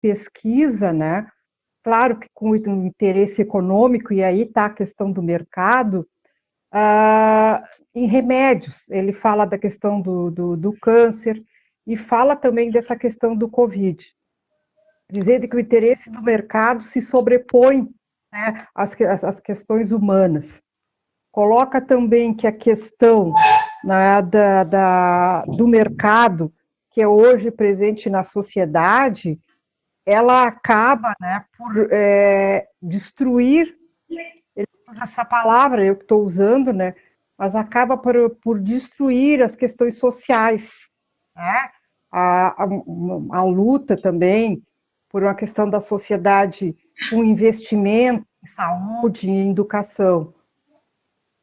pesquisa, né? Claro que com um interesse econômico, e aí está a questão do mercado, em remédios. Ele fala da questão do câncer e fala também dessa questão do Covid, dizendo que o interesse do mercado se sobrepõe, né, às questões humanas. Coloca também que a questão, né, do mercado, que é hoje presente na sociedade, ela acaba, né, por destruir, ele usa essa palavra, eu que estou usando, né, mas acaba por destruir as questões sociais, né, a luta também por uma questão da sociedade com investimento em saúde e em educação.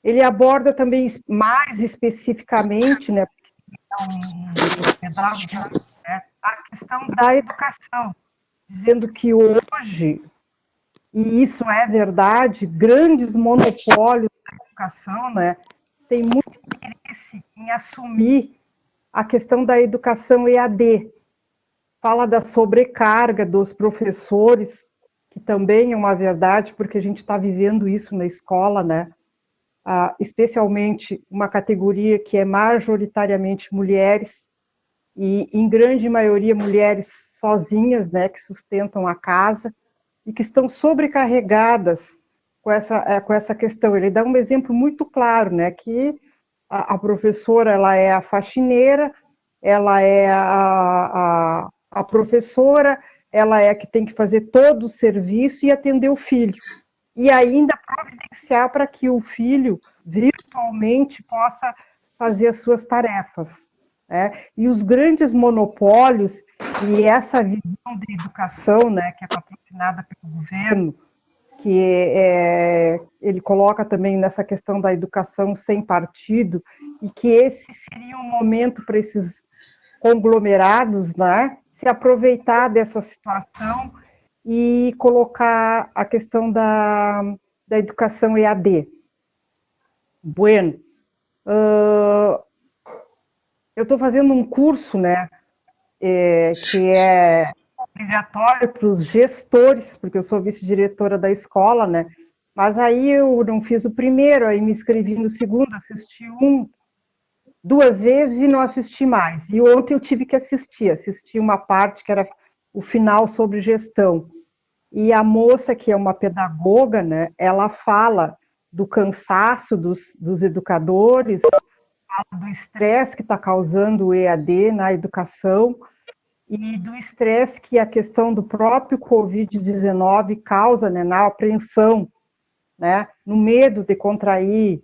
Ele aborda também mais especificamente, né, a questão da educação, dizendo que hoje, e isso é verdade, grandes monopólios da educação, né, têm muito interesse em assumir a questão da educação EAD. Fala da sobrecarga dos professores, que também é uma verdade, porque a gente está vivendo isso na escola, né? Especialmente uma categoria que é majoritariamente mulheres, e em grande maioria mulheres sozinhas, né, que sustentam a casa, e que estão sobrecarregadas com essa questão. Ele dá um exemplo muito claro, né, que a professora ela é a faxineira, ela é a professora, ela é a que tem que fazer todo o serviço e atender o filho. E ainda providenciar para que o filho virtualmente possa fazer as suas tarefas. Né? E os grandes monopólios e essa visão de educação, né, que é patrocinada pelo governo, que ele coloca também nessa questão da educação sem partido, e que esse seria um momento para esses conglomerados, né, se aproveitar dessa situação e colocar a questão da educação EAD. Bueno, eu estou fazendo um curso, né, que é obrigatório para os gestores, porque eu sou vice-diretora da escola, né, mas aí eu não fiz o primeiro, aí me inscrevi no segundo, assisti duas vezes e não assisti mais. E ontem eu tive que assisti uma parte que era o final sobre gestão. E a moça, que é uma pedagoga, né, ela fala do cansaço dos educadores, fala do estresse que está causando o EAD na educação e do estresse que a questão do próprio Covid-19 causa, né, na apreensão, né, no medo de contrair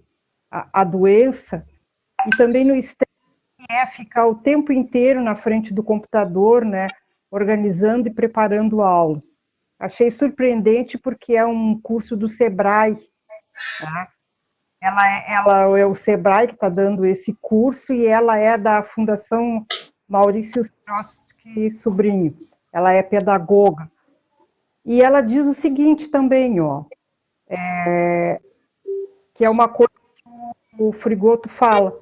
a doença, e também no estresse que é ficar o tempo inteiro na frente do computador, né, organizando e preparando aulas. Achei surpreendente porque é um curso do Sebrae, tá? Ela é o Sebrae que está dando esse curso e ela é da Fundação Maurício Strotsky Sobrinho. Ela é pedagoga. E ela diz o seguinte também, ó, que é uma coisa que o Frigoto fala.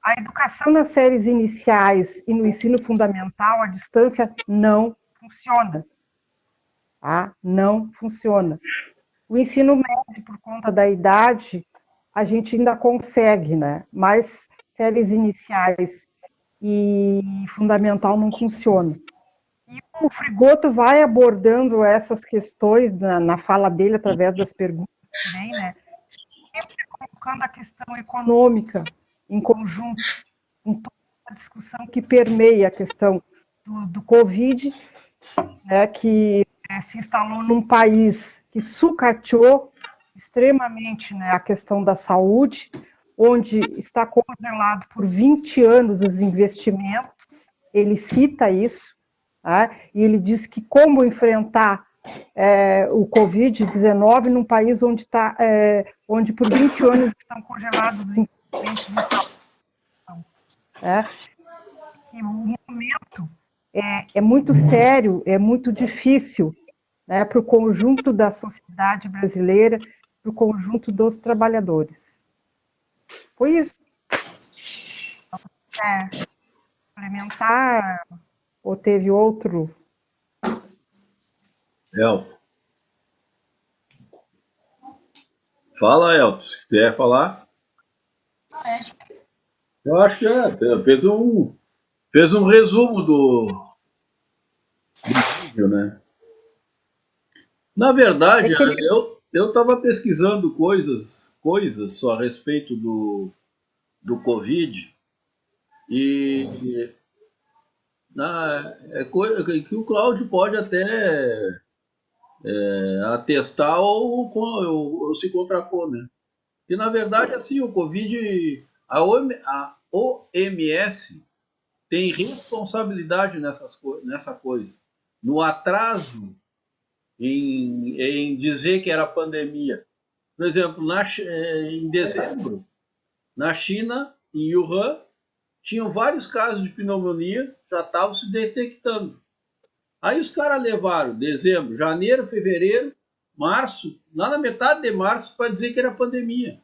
A educação nas séries iniciais e no ensino fundamental, a distância não funciona. Tá? Não funciona. O ensino médio, por conta da idade, a gente ainda consegue, né? Mas séries iniciais e fundamental não funciona. E o Frigoto vai abordando essas questões na fala dele, através das perguntas também, né? Sempre colocando a questão econômica em conjunto, em toda a discussão que permeia a questão do Covid, né, que se instalou num país que sucateou extremamente, né, a questão da saúde, onde está congelado por 20 anos os investimentos, ele cita isso, tá? E ele diz que como enfrentar o Covid-19 num país onde por 20 anos estão congelados os investimentos de saúde. Né? Que o momento é muito sério, é muito difícil, né, para o conjunto da sociedade brasileira, para o conjunto dos trabalhadores. Foi isso. Complementar, ou teve outro? Elton. Fala, Elton, se quiser falar. Eu acho que fez um resumo do vídeo, né? Na É verdade, que ele, eu estava pesquisando coisas só a respeito do Covid e é coisa que o Cláudio pode até atestar ou se contrapor, né? E na verdade, assim, o Covid, a OMS tem responsabilidade nessa coisa, no atraso em dizer que era pandemia. Por exemplo, em dezembro, na China, em Wuhan, tinham vários casos de pneumonia, já estavam se detectando. Aí os caras levaram dezembro, janeiro, fevereiro, março, lá na metade de março, para dizer que era pandemia.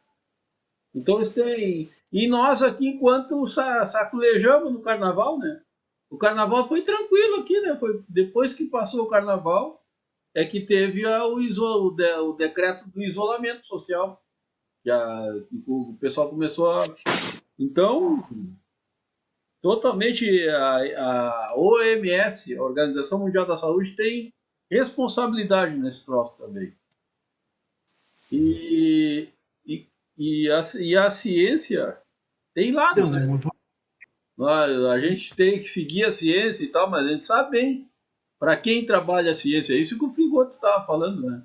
Então eles têm. E nós aqui, enquanto saculejamos no carnaval, né? O carnaval foi tranquilo aqui, né? Foi depois que passou o carnaval, é que teve o decreto do isolamento social. Que o pessoal começou a. Então, totalmente a OMS, a Organização Mundial da Saúde, tem responsabilidade nesse troço também. E, e, e a ciência tem lado, né? A gente tem que seguir a ciência e tal, mas a gente sabe bem para quem trabalha a ciência. É isso que o Frigoto estava falando, né?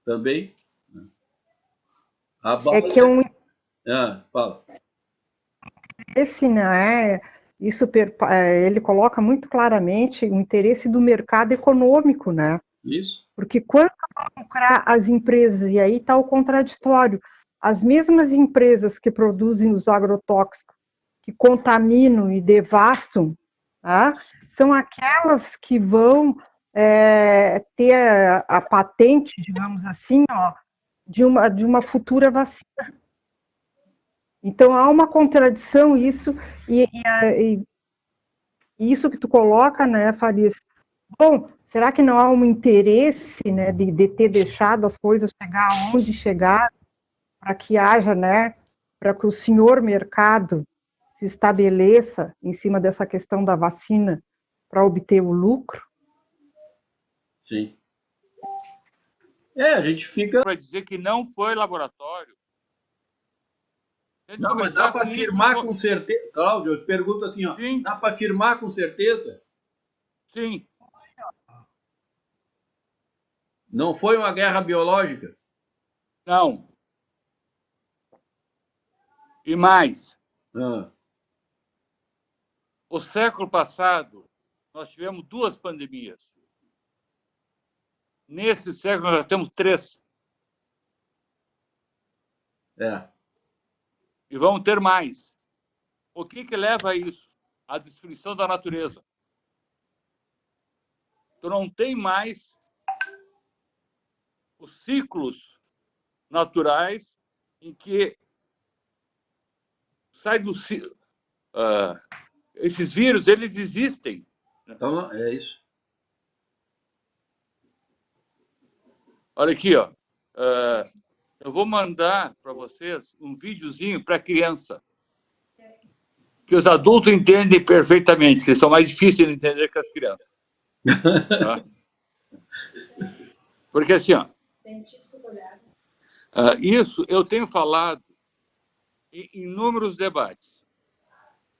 Também. A é base. que é um Fala. interesse, né? Ele coloca muito claramente o interesse do mercado econômico, né? Isso. Porque quando lucrar as empresas, e aí está o contraditório, as mesmas empresas que produzem os agrotóxicos, que contaminam e devastam, tá? São aquelas que vão ter a patente, digamos assim, ó, de uma futura vacina. Então há uma contradição isso, e isso que tu coloca, né, Farias? Bom, será que não há um interesse, né, de ter deixado as coisas chegar onde chegar, para que haja, né, para que o senhor mercado se estabeleça em cima dessa questão da vacina para obter o lucro? Sim. A gente fica. Para dizer que não foi laboratório. Não, mas dá para afirmar com certeza. Cláudio, eu te pergunto assim, ó, sim, dá para afirmar com certeza? sim. Não foi uma guerra biológica? Não. E mais, Ah, o século passado, nós tivemos 2 pandemias. Nesse século, nós já temos 3. é. E vamos ter mais. O que leva a isso? A destruição da natureza. Tu não tem mais os ciclos naturais em que sai do esses vírus, eles existem. Então, é isso. Olha aqui, ó. Eu vou mandar para vocês um videozinho para criança, que os adultos entendem perfeitamente, que são mais difíceis de entender que as crianças. Tá? Porque assim, ó, isso eu tenho falado em inúmeros debates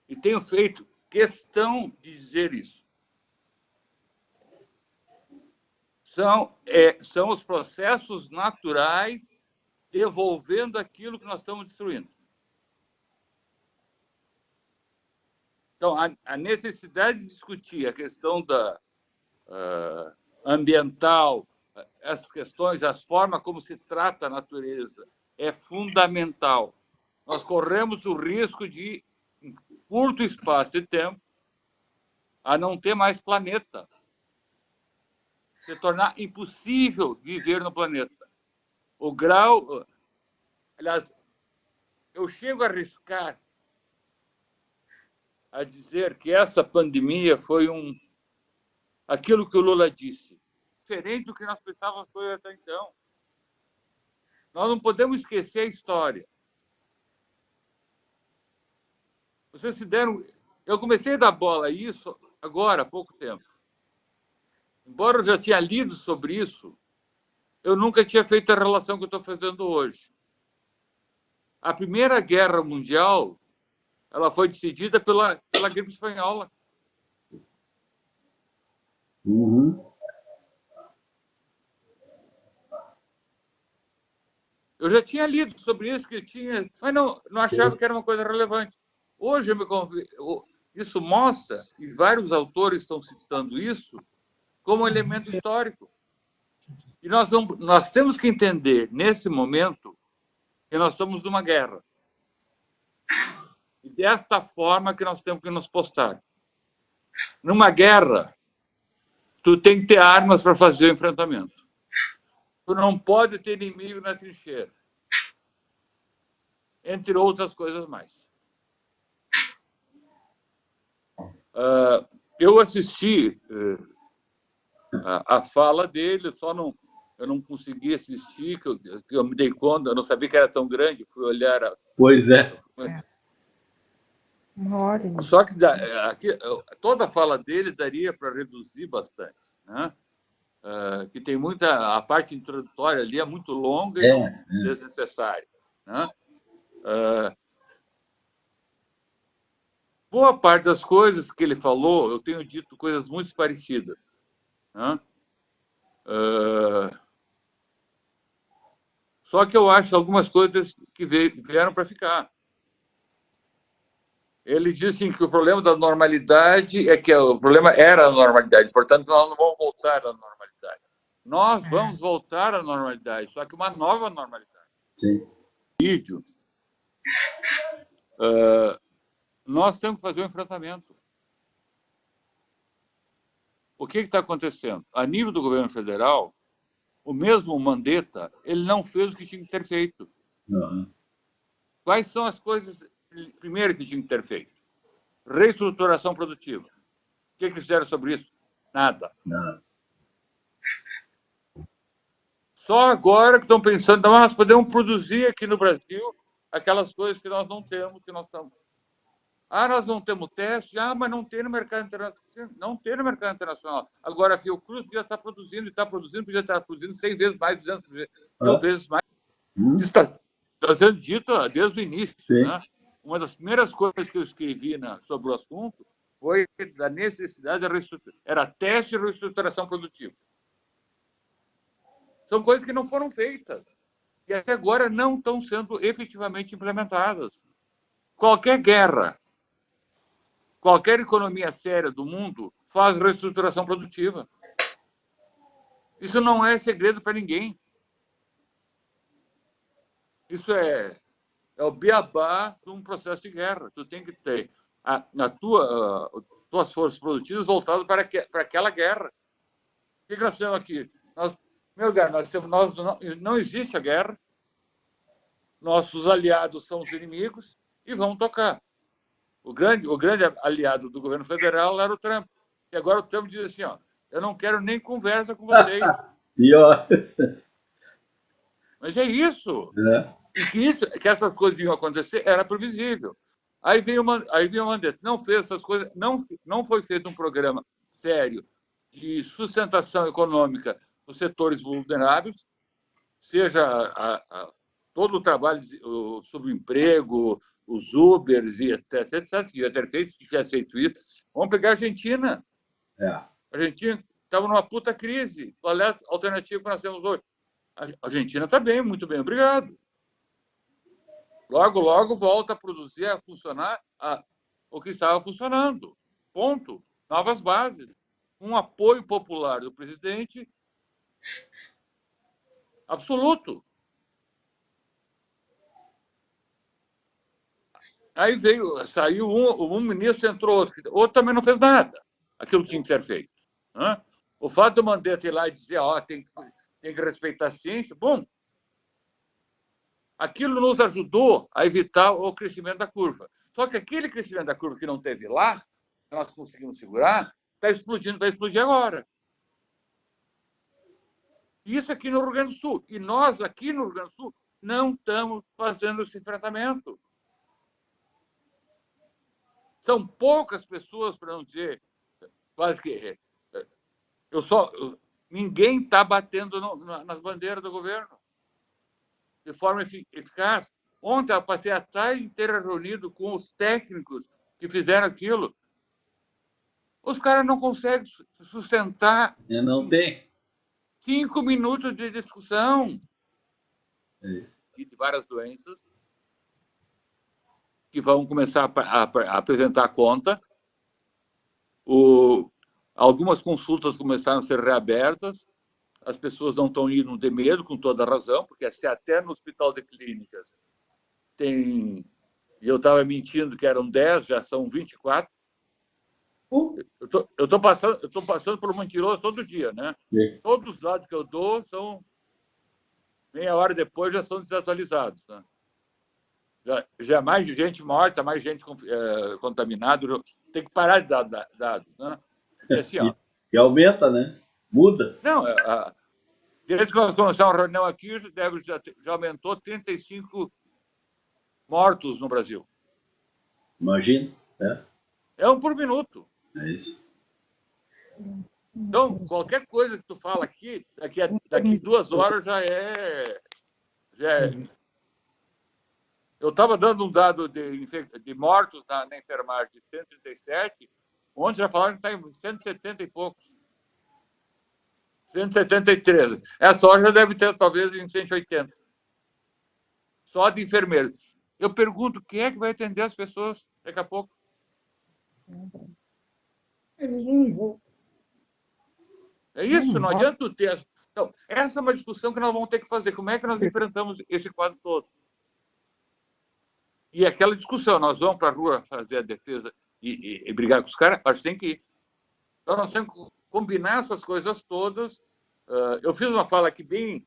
e tenho feito questão de dizer isso. São os processos naturais devolvendo aquilo que nós estamos destruindo. Então, a necessidade de discutir a questão da ambiental, essas questões, as formas como se trata a natureza, é fundamental. Nós corremos o risco de, em curto espaço de tempo, a não ter mais planeta, se tornar impossível viver no planeta. O grau... Aliás, eu chego a arriscar a dizer que essa pandemia foi aquilo que o Lula disse, diferente do que nós pensávamos as coisas até então. Nós não podemos esquecer a história. Vocês se deram... Eu comecei a dar bola a isso agora, há pouco tempo. Embora eu já tinha lido sobre isso, eu nunca tinha feito a relação que eu estou fazendo hoje. A Primeira Guerra Mundial, ela foi decidida pela gripe espanhola. Uhum. Eu já tinha lido sobre isso, mas não achava que era uma coisa relevante. Hoje, isso mostra, e vários autores estão citando isso, como elemento histórico. E nós temos que entender, nesse momento, que nós estamos numa guerra. E desta forma que nós temos que nos postar. Numa guerra, tu tem que ter armas para fazer o enfrentamento. Tu não pode ter inimigo na trincheira. Entre outras coisas mais. Eu assisti a fala dele, eu não consegui assistir, que eu me dei conta, eu não sabia que era tão grande, fui olhar... Pois é. Só que toda a fala dele daria para reduzir bastante, né? Que tem a parte introdutória ali é muito longa e não desnecessária, né? Boa parte das coisas que ele falou, eu tenho dito coisas muito parecidas, né? Só que eu acho algumas coisas que vieram para ficar. Ele disse que o problema da normalidade é que o problema era a normalidade, portanto, nós não vamos voltar à normalidade. Nós vamos voltar à normalidade, só que uma nova normalidade. Sim. Vídeo. Nós temos que fazer um enfrentamento. O que está acontecendo? A nível do governo federal, o mesmo Mandetta, ele não fez o que tinha que ter feito. Uhum. Quais são as coisas, primeiro, que tinha que ter feito? Reestruturação produtiva. O que eles fizeram sobre isso? Nada. Não. Só agora que estão pensando, nós podemos produzir aqui no Brasil aquelas coisas que nós não temos, que nós estamos... nós não temos teste, mas não tem no mercado internacional. Não tem no mercado internacional. Agora, a Fiocruz já está produzindo, podia estar produzindo 100 vezes mais, 200 mil vezes mais. Isso está sendo dito desde o início. Né? Uma das primeiras coisas que eu escrevi sobre o assunto foi da necessidade de reestruturação. Era teste e reestruturação produtiva. São coisas que não foram feitas e até agora não estão sendo efetivamente implementadas. Qualquer guerra, qualquer economia séria do mundo faz reestruturação produtiva. Isso não é segredo para ninguém. Isso é o beabá de um processo de guerra. Tu tem que ter tuas forças produtivas voltadas para aquela guerra. O que nós temos aqui? Não existe a guerra, nossos aliados são os inimigos e vamos tocar. O grande aliado do governo federal era o Trump. E agora o Trump diz assim, eu não quero nem conversa com vocês. Pior. Mas é isso. E que essas coisas iam acontecer era previsível. Aí veio o Mandetta, não fez essas coisas, não foi feito um programa sério de sustentação econômica nos setores vulneráveis, seja todo o trabalho sobre o emprego, os Ubers e etc, que devia ter feito, se tivesse feito isso. Vamos pegar a Argentina. A Argentina estava numa puta crise. Qual é a alternativa que nós temos hoje? A Argentina está bem, muito bem, obrigado. Logo, logo volta a produzir, a funcionar o que estava funcionando. Ponto. Novas bases. Um apoio popular do presidente absoluto. Aí saiu um ministro, entrou outro também não fez nada. Aquilo tinha que ser feito. Né? O fato do Mandetta ir lá e dizer tem que respeitar a ciência, bom, aquilo nos ajudou a evitar o crescimento da curva. Só que aquele crescimento da curva que não teve lá, que nós conseguimos segurar, está explodindo, vai explodir agora. Isso aqui no Rio Grande do Sul. E nós, aqui no Rio Grande do Sul, não estamos fazendo esse enfrentamento. São poucas pessoas, para não dizer quase que... Ninguém está batendo nas bandeiras do governo de forma eficaz. Ontem eu passei a tarde inteira reunido com os técnicos que fizeram aquilo. Os caras não conseguem sustentar. Não tem. 5 minutos de discussão de várias doenças que vão começar a apresentar conta. Algumas consultas começaram a ser reabertas. As pessoas não estão indo de medo, com toda a razão, porque se até no hospital de clínicas tem... E eu estava mentindo que eram 10, já são 24. Eu estou passando por um mentiroso todo dia, né? Todos os dados que eu dou são... Meia hora depois já são desatualizados. Né? Já mais gente morta, mais gente contaminada. Tem que parar de dar dados. Né? Porque, assim, ó, e aumenta, né? Muda. Não, desde que nós começamos a reunião aqui, já aumentou 35 mortos no Brasil. Imagina. É um por minuto. É isso. Então, qualquer coisa que tu fala aqui, daqui 2 horas já é... Eu estava dando um dado de mortos na enfermagem de 137, ontem já falaram que está em 170 e poucos. 173. Essa hora já deve ter, talvez, em 180. Só de enfermeiros. Eu pergunto, quem é que vai atender as pessoas daqui a pouco? É isso, não adianta tu ter... Então, essa é uma discussão que nós vamos ter que fazer. Como é que nós enfrentamos esse quadro todo? E aquela discussão, nós vamos para a rua fazer a defesa e brigar com os caras, acho que tem que ir. Então, nós temos que combinar essas coisas todas. Eu fiz uma fala aqui bem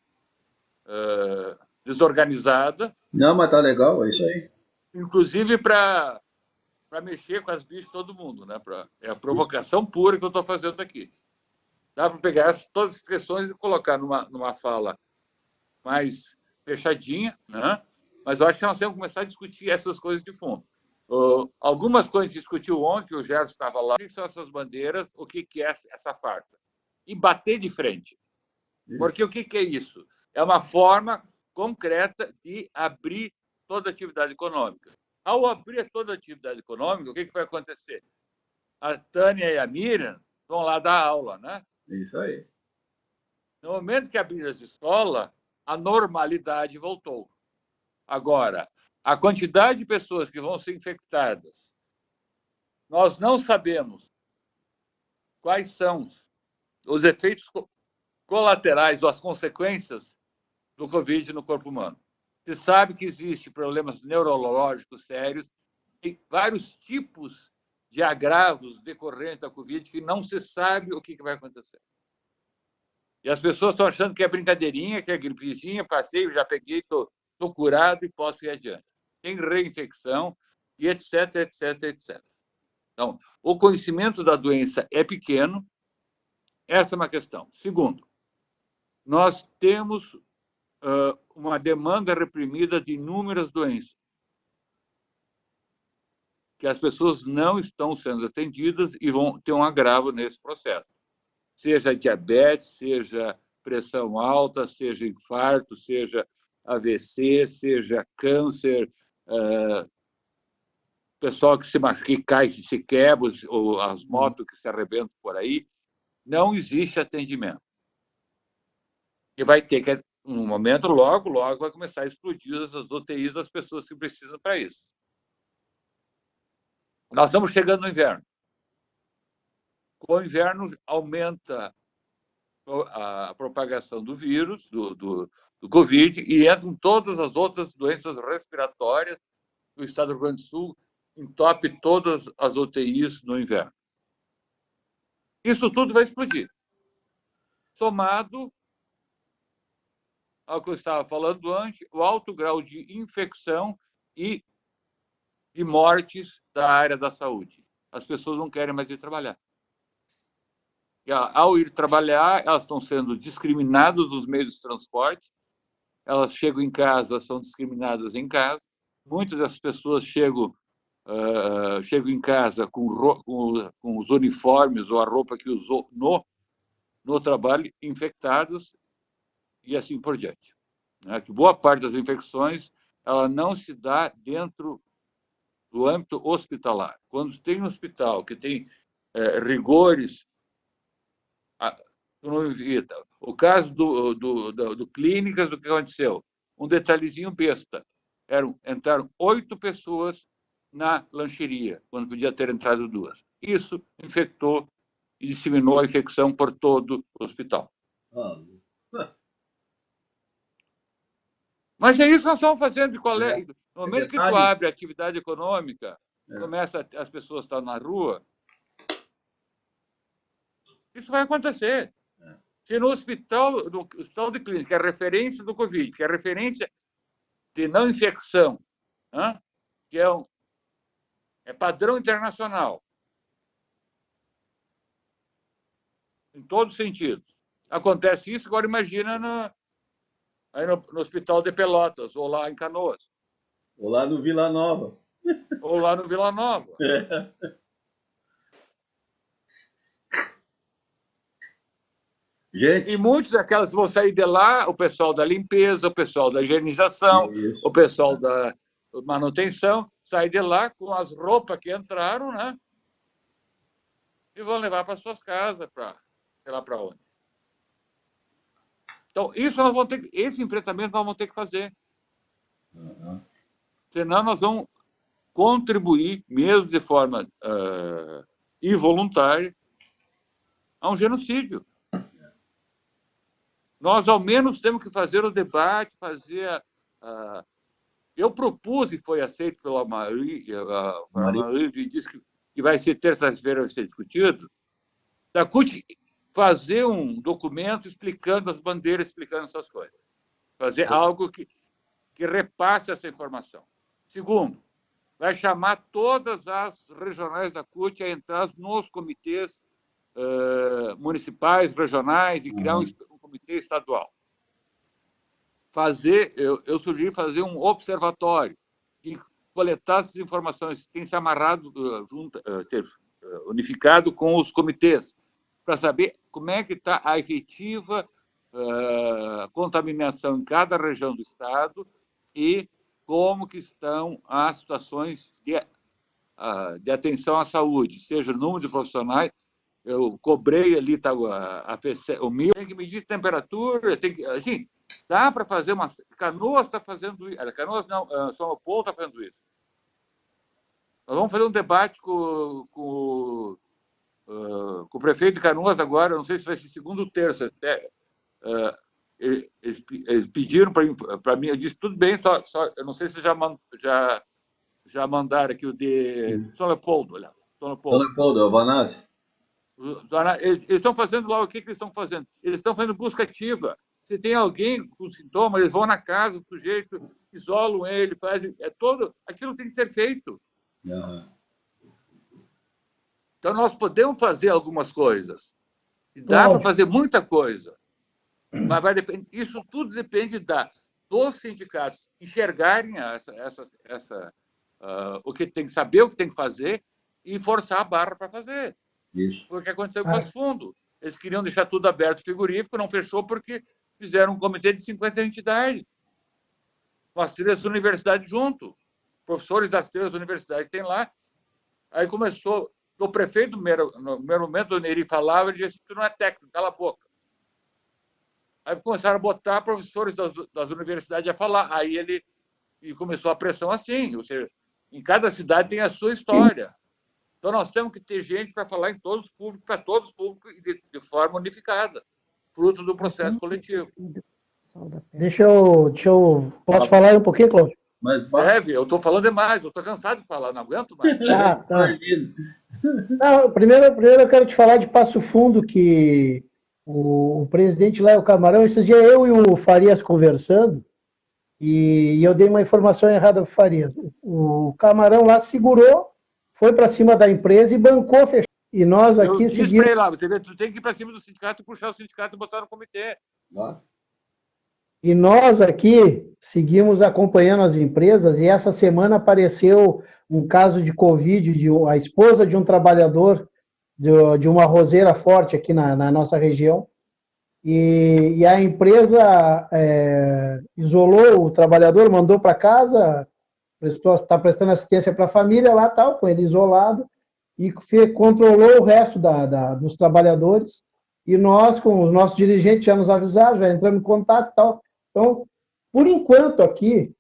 desorganizada. Não, mas tá legal, é isso aí. Inclusive para mexer com as bichas de todo mundo. Né? É a provocação pura que eu estou fazendo aqui. Dá para pegar todas as questões e colocar numa fala mais fechadinha, né? Mas eu acho que nós temos que começar a discutir essas coisas de fundo. Algumas coisas a gente discutiu ontem, o Gerson estava lá. O que são essas bandeiras? O que é essa farsa? E bater de frente. Porque o que é isso? É uma forma concreta de abrir toda a atividade econômica. Ao abrir toda a atividade econômica, o que vai acontecer? A Tânia e a Miriam vão lá dar aula, né? Isso aí. No momento que abriram as escolas, a normalidade voltou. Agora, a quantidade de pessoas que vão ser infectadas, nós não sabemos quais são os efeitos colaterais ou as consequências do Covid no corpo humano. Se sabe que existem problemas neurológicos sérios e vários tipos de agravos decorrentes da Covid que não se sabe o que vai acontecer. E as pessoas estão achando que é brincadeirinha, que é gripezinha, passei, já peguei, estou curado e posso ir adiante. Tem reinfecção e etc, etc, etc. Então, o conhecimento da doença é pequeno, essa é uma questão. Segundo, nós temos uma demanda reprimida de inúmeras doenças, que as pessoas não estão sendo atendidas e vão ter um agravo nesse processo. Seja diabetes, seja pressão alta, seja infarto, seja AVC, seja câncer, pessoal que se machuca, que cai, se quebra, ou as motos que se arrebentam por aí, não existe atendimento. E vai ter que, num momento, logo vai começar a explodir as UTIs das pessoas que precisam para isso. Nós estamos chegando no inverno. Com o inverno, aumenta a propagação do vírus, do Covid, e entram todas as outras doenças respiratórias. O estado do Rio Grande do Sul entope todas as UTIs no inverno. Isso tudo vai explodir. Somado ao que eu estava falando antes, o alto grau de infecção e mortes da área da saúde. As pessoas não querem mais ir trabalhar. Ao ir trabalhar, elas estão sendo discriminadas nos meios de transporte, elas chegam em casa, são discriminadas em casa. Muitas dessas pessoas chegam em casa com os uniformes ou a roupa que usou no trabalho, infectadas e assim por diante. Que boa parte das infecções ela não se dá dentro do âmbito hospitalar. Quando tem um hospital que tem rigores, não evita. O caso do Clínicas, do que aconteceu? Um detalhezinho besta. Entraram 8 pessoas na lancheria, quando podia ter entrado 2. Isso infectou e disseminou a infecção por todo o hospital. Mas é isso que nós estamos fazendo. No momento que tu abre a atividade econômica, começa as pessoas estar na rua, isso vai acontecer. Se no hospital de clínica, que é referência do Covid, que é referência de não infecção, que é padrão internacional, em todos os sentidos. Acontece isso, agora imagina no Hospital de Pelotas, ou lá em Canoas. Ou lá no Vila Nova. Ou lá no Vila Nova. Gente. E muitos daquelas vão sair de lá, o pessoal da limpeza, o pessoal da higienização, o pessoal da manutenção, sai de lá com as roupas que entraram, né? E vão levar para suas casas, sei lá para onde. Então, esse enfrentamento nós vamos ter que fazer. Senão nós vamos contribuir, mesmo de forma involuntária, a um genocídio. Nós, ao menos, temos que fazer o debate, eu propus, e foi aceito pela maioria, e disse que vai ser terça-feira, vai ser discutido, da CUT fazer um documento explicando as bandeiras, explicando essas coisas. Fazer algo que repasse essa informação. Segundo, vai chamar todas as regionais da CUT a entrar nos comitês municipais, regionais, e criar um comitê estadual. Eu sugeri fazer um observatório que coletasse essas informações, tem se amarrado, ser unificado com os comitês, para saber como é que está a efetiva contaminação em cada região do estado e como que estão as situações de atenção à saúde, seja o número de profissionais. Eu cobrei ali o mil, tem que medir temperatura, assim, dá para fazer uma... Canoas está fazendo isso. Canoas não, São Paulo está fazendo isso. Nós vamos fazer um debate com o prefeito de Canoas agora, não sei se vai ser segunda ou terça. Eles pediram para mim, eu disse, tudo bem, só eu não sei se já mandaram aqui o de São Leopoldo, olha. São Leopoldo, Albanazzi. Eles estão fazendo lá, o que eles estão fazendo? Eles estão fazendo busca ativa. Se tem alguém com sintoma, eles vão na casa, o sujeito, isolam ele, fazem... Aquilo tem que ser feito. Então, nós podemos fazer algumas coisas. E dá para fazer muita coisa. Mas isso tudo depende dos sindicatos enxergarem o que tem que saber, o que tem que fazer, e forçar a barra para fazer. Isso. Foi o que aconteceu com o Passo Fundo. Eles queriam deixar tudo aberto, frigorífico, não fechou porque fizeram um comitê de 50 entidades. Com as 3 universidades junto. Professores das 3 universidades que tem lá. Aí começou... O prefeito, no primeiro momento, o Neri falava, ele disse, tu não é técnico, cala a boca. Aí começaram a botar professores das universidades a falar. Aí ele começou a pressão assim. Ou seja, em cada cidade tem a sua história. Então, nós temos que ter gente para falar em todos os públicos, para todos os públicos, de forma unificada, fruto do processo coletivo. Posso falar um pouquinho, Cláudio? Deve, eu estou falando demais, eu estou cansado de falar, não aguento mais. Tá. Não, primeiro eu quero te falar de Passo Fundo, que o presidente lá, o Camarão, esses dias eu e o Farias conversando, e eu dei uma informação errada para o Farias. O Camarão lá segurou, foi para cima da empresa e bancou fechar. E nós Eu aqui disse para seguimos. ele lá, você tu tem que ir para cima do sindicato e puxar o sindicato e botar no comitê. E nós aqui seguimos acompanhando as empresas, e essa semana apareceu um caso de Covid, a esposa de um trabalhador de uma roseira forte aqui na nossa região, e a empresa isolou o trabalhador, mandou para casa, está prestando assistência para a família lá, tal, com ele isolado, e controlou o resto dos trabalhadores, e nós, com os nossos dirigentes, já nos avisaram, já entramos em contato e tal. Então, por enquanto aqui,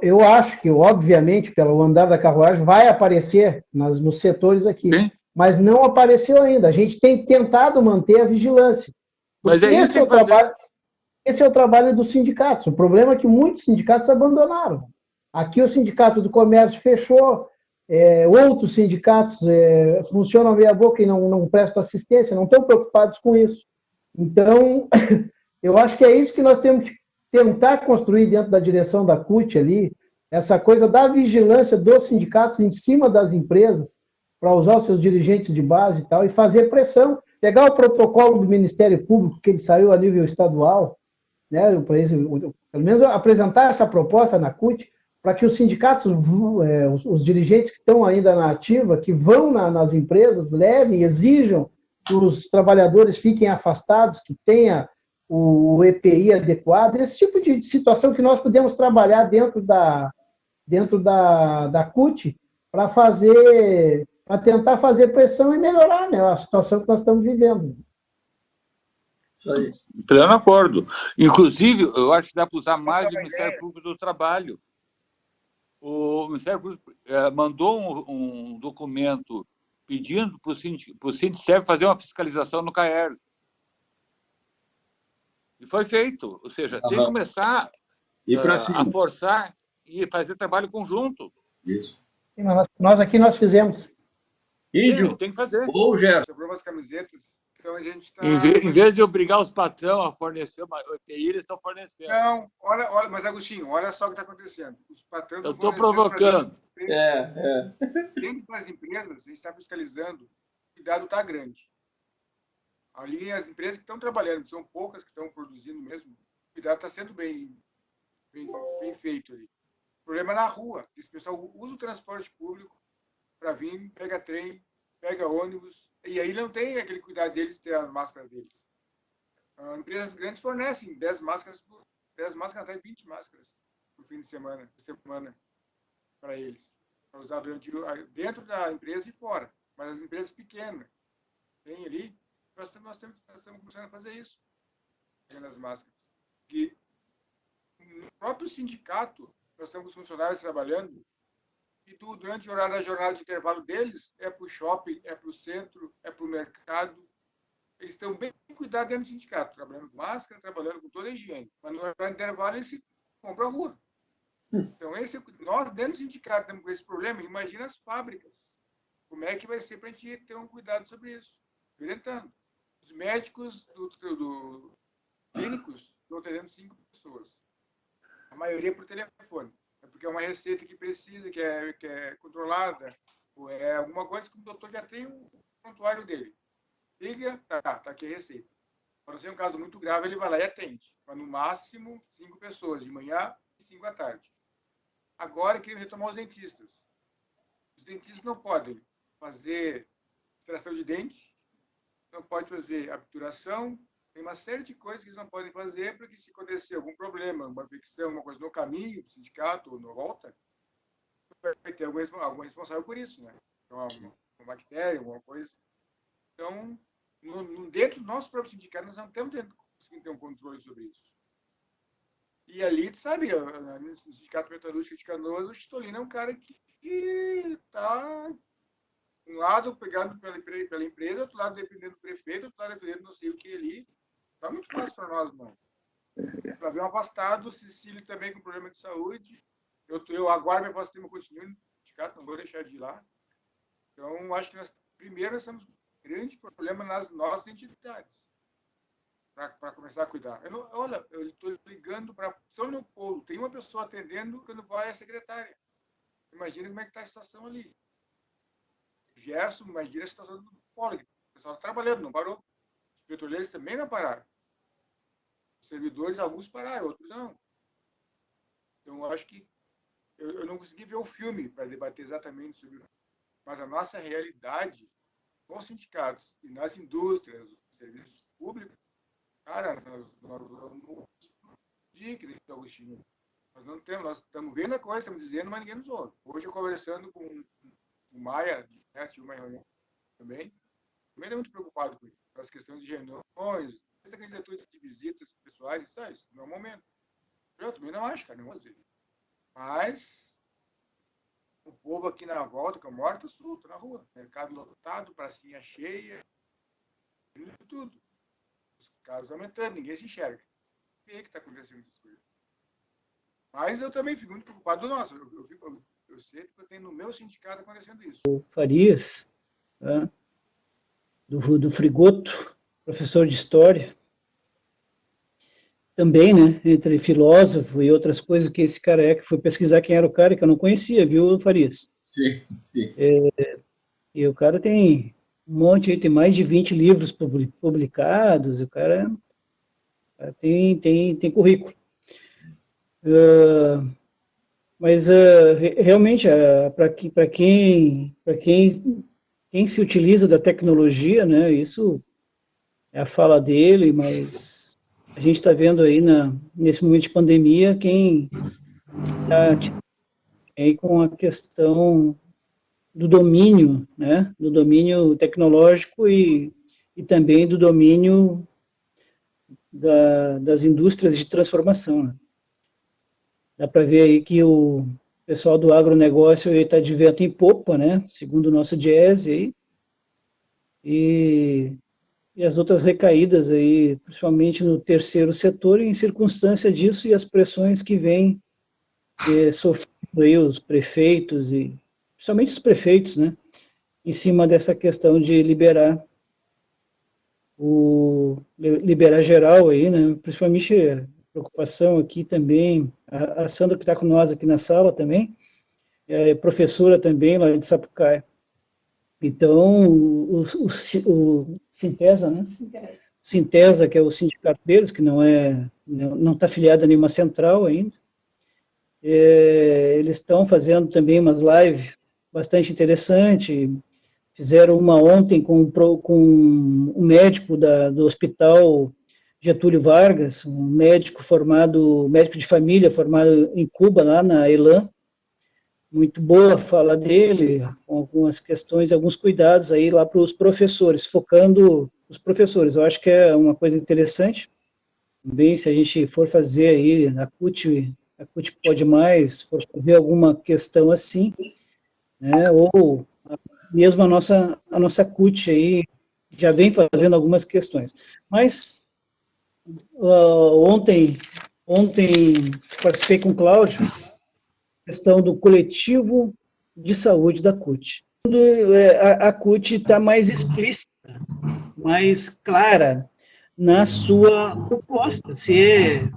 eu acho que, obviamente, pelo andar da carruagem, vai aparecer nos setores aqui, Sim. mas não apareceu ainda. A gente tem tentado manter a vigilância. Mas é isso que tem que fazer. Esse é o trabalho dos sindicatos. O problema é que muitos sindicatos abandonaram. Aqui o Sindicato do Comércio fechou, outros sindicatos funcionam meia boca e não prestam assistência, não estão preocupados com isso. Então, eu acho que é isso que nós temos que tentar construir dentro da direção da CUT ali, essa coisa da vigilância dos sindicatos em cima das empresas, para usar os seus dirigentes de base e tal, e fazer pressão. Pegar o protocolo do Ministério Público, que ele saiu a nível estadual, né, pelo menos apresentar essa proposta na CUT, para que os sindicatos, os dirigentes que estão ainda na ativa, que vão nas empresas, levem, exijam que os trabalhadores fiquem afastados, que tenha o EPI adequado, esse tipo de situação que nós podemos trabalhar dentro da CUT para tentar fazer pressão e melhorar, né, a situação que nós estamos vivendo. Isso aí. Pleno acordo. Inclusive, eu acho que dá para usar mais o Ministério Público do Trabalho. O Ministério Público mandou um documento pedindo para o Sindicerv fazer uma fiscalização no CAER. E foi feito. Ou seja, tem que começar a forçar e fazer trabalho conjunto. Isso. Nós fizemos. Índio, tem que fazer. ou Gerson. Sobrou umas camisetas. Então a gente está. Em vez de obrigar os patrão a fornecer o EPI, eles estão fornecendo. Não, olha, mas Agostinho, olha só o que está acontecendo. Os patrões eu estou provocando. Dentro das empresas, a gente está fiscalizando, o cuidado está grande. Ali, as empresas que estão trabalhando, são poucas que estão produzindo mesmo, o cuidado está sendo bem feito ali. O problema é na rua. Esse pessoal usa o transporte público para vir, pega trem, pega ônibus, e aí não tem aquele cuidado deles ter a máscara deles. Empresas grandes fornecem 10 máscaras, até 20 máscaras por fim de semana para eles, para usar dentro da empresa e fora. Mas as empresas pequenas, tem ali, nós estamos começando a fazer isso, pegando as máscaras. E no próprio sindicato, nós temos funcionários trabalhando, e durante o horário da jornada de intervalo deles, é para o shopping, é para o centro, é para o mercado. Eles estão bem cuidados dentro do sindicato, trabalhando com máscara, trabalhando com toda a higiene. Mas no horário de intervalo, eles vão para a rua. Então, nós, dentro do sindicato, temos esse problema. Imagina as fábricas. Como é que vai ser para a gente ter um cuidado sobre isso? Orientando. Os médicos clínicos estão atendendo 5 pessoas. A maioria por telefone. É porque é uma receita que precisa, que é controlada, ou é alguma coisa que o doutor já tem o prontuário dele. Liga, tá aqui a receita. Para ser um caso muito grave, ele vai lá e atende. Mas no máximo 5 pessoas, de manhã e 5 à tarde. Agora, queriam retomar os dentistas. Os dentistas não podem fazer extração de dente, não podem fazer obturação, tem uma série de coisas que eles não podem fazer, porque se acontecer algum problema, uma infecção, uma coisa no caminho do sindicato ou na volta, vai ter algum responsável por isso, né? Então, uma bactéria, alguma coisa. Então, dentro do nosso próprio sindicato, nós não estamos conseguindo ter um controle sobre isso. E ali, sabe, no Sindicato Metalúrgico de Canoas, o Chitolino é um cara que está, um lado, pegado pela empresa, outro lado defendendo o prefeito, outro lado defendendo não sei o que ali. Está muito fácil para nós, não. Para ver um afastado, o Cecílio também com problema de saúde. Eu aguardo minha vacina continue no sindicato, não vou deixar de ir lá. Então, acho que primeiro nós temos um grande problema nas nossas entidades, para começar a cuidar. Eu estou ligando para São Leopoldo, tem uma pessoa atendendo, quando vai a secretária. Imagina como é que está a situação ali. Gerson, mas diria a situação do polo. O pessoal está trabalhando, não parou. Os petroleiros também não pararam. Os servidores, alguns pararam, outros não. Então, eu acho que eu não consegui ver o filme para debater exatamente sobre o filme, mas a nossa realidade com os sindicatos e nas indústrias, nos serviços públicos, cara, nós vamos digno, Agostinho. Nós não temos, nós estamos vendo a coisa, estamos dizendo, mas ninguém nos ouve. Hoje, eu conversando com o Maia, tive uma reunião também está muito preocupado com as questões de reuniões, essa candidatura de visitas pessoais, isso não é o momento. Eu também não acho, cara, não vou dizer. Mas o povo aqui na volta, que eu moro, está solto na rua. Mercado lotado, pracinha cheia, tudo. Os casos aumentando, ninguém se enxerga. E aí que está acontecendo essas coisas. Mas eu também fico muito preocupado do nosso. Eu sei que eu tenho no meu sindicato acontecendo isso. O Farias, né, do Frigoto, professor de História, também, né, entre filósofo e outras coisas que esse cara que fui pesquisar quem era o cara, que eu não conhecia, viu, Farias? Sim, sim. E o cara tem um monte, tem mais de 20 livros publicados, o cara tem currículo. Mas realmente, para quem se utiliza da tecnologia, né, isso é a fala dele, mas a gente está vendo aí, nesse momento de pandemia, quem está aí com a questão do domínio, né, do domínio tecnológico e também do domínio das indústrias de transformação, né? Dá para ver aí que o pessoal do agronegócio está de vento em popa, né, segundo o nosso Diese aí, e as outras recaídas aí, principalmente no terceiro setor, em circunstância disso e as pressões que vêm sofrendo aí os prefeitos, e principalmente os prefeitos, né, em cima dessa questão de liberar geral aí, né, principalmente preocupação aqui também, a Sandra que está com nós aqui na sala também, é professora também lá de Sapucaia. Então, o Sintesa, né? Sintesa, que é o sindicato deles, que não está afiliado a nenhuma central ainda, eles estão fazendo também umas lives bastante interessantes. Fizeram uma ontem com um médico do Hospital Getúlio Vargas, um médico de família formado em Cuba, lá na ELAM. Muito boa a fala dele, com algumas questões, alguns cuidados aí lá para os professores, focando os professores. Eu acho que é uma coisa interessante. Também, se a gente for fazer aí, a CUT pode mais, for fazer alguma questão assim, né, ou mesmo a nossa CUT aí já vem fazendo algumas questões. Mas, ontem participei com o Cláudio, questão do coletivo de saúde da CUT. A CUT está mais explícita, mais clara na sua proposta. Se é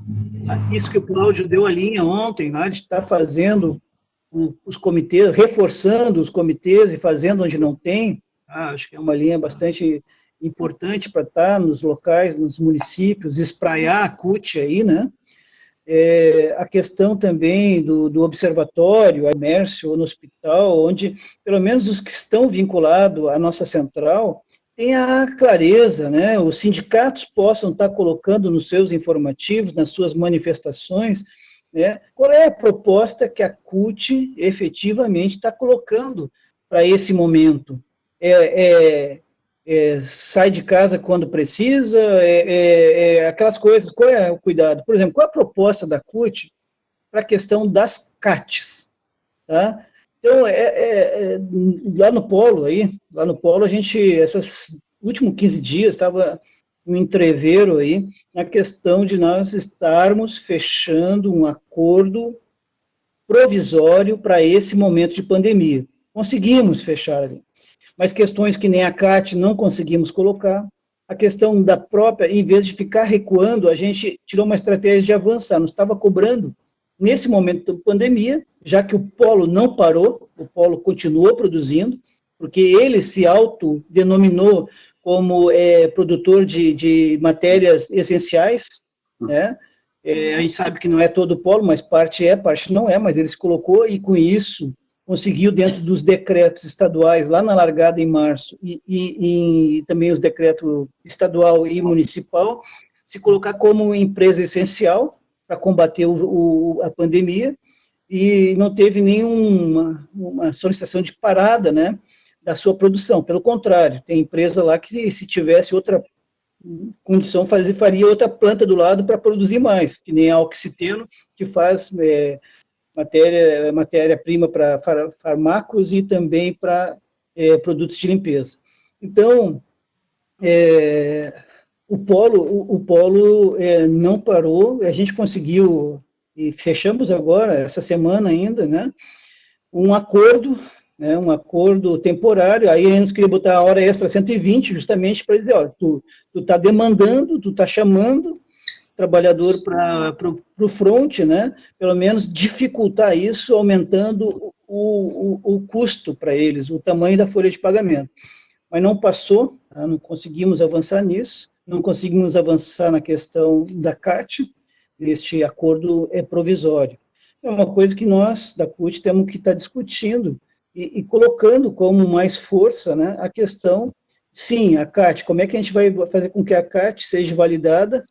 isso que o Cláudio deu a linha ontem, né, de estar fazendo os comitês, reforçando os comitês e fazendo onde não tem, acho que é uma linha bastante importante para estar nos locais, nos municípios, espraiar a CUT aí, né? A questão também do observatório, a comércio ou no hospital, onde pelo menos os que estão vinculados à nossa central tenha clareza, né? Os sindicatos possam estar colocando nos seus informativos, nas suas manifestações, né? Qual é a proposta que a CUT efetivamente está colocando para esse momento? Sai de casa quando precisa, aquelas coisas, qual é o cuidado? Por exemplo, qual é a proposta da CUT para a questão das CATs? Tá? Então, lá no Polo, a gente, esses últimos 15 dias, estava um entreveiro aí, na questão de nós estarmos fechando um acordo provisório para esse momento de pandemia. Conseguimos fechar ali. Mas questões que nem a CAT não conseguimos colocar, a questão da própria, em vez de ficar recuando, a gente tirou uma estratégia de avançar, nos estava cobrando, nesse momento da pandemia, já que o Polo não parou, o Polo continuou produzindo, porque ele se autodenominou como produtor de matérias essenciais, né? A gente sabe que não é todo o polo, mas parte não é, mas ele se colocou e, com isso, conseguiu, dentro dos decretos estaduais, lá na largada em março, e também os decretos estadual e municipal, se colocar como empresa essencial para combater a pandemia, e não teve nenhuma solicitação de parada, né, da sua produção. Pelo contrário, tem empresa lá que, se tivesse outra condição, faria outra planta do lado para produzir mais, que nem a Oxiteno, que faz matéria-prima para fármacos e também para produtos de limpeza. Então, o polo não parou, a gente conseguiu, e fechamos agora, essa semana ainda, né, um acordo temporário. Aí a gente queria botar a hora extra 120, justamente para dizer, olha, tu está demandando, tu está chamando trabalhador para o front, né, pelo menos dificultar isso, aumentando o custo para eles, o tamanho da folha de pagamento. Mas não passou, tá? Não conseguimos avançar nisso, não conseguimos avançar na questão da CAT, este acordo é provisório. É uma coisa que nós, da CUT, temos que estar discutindo e colocando como mais força, né, a questão, sim, a CAT, como é que a gente vai fazer com que a CAT seja validada,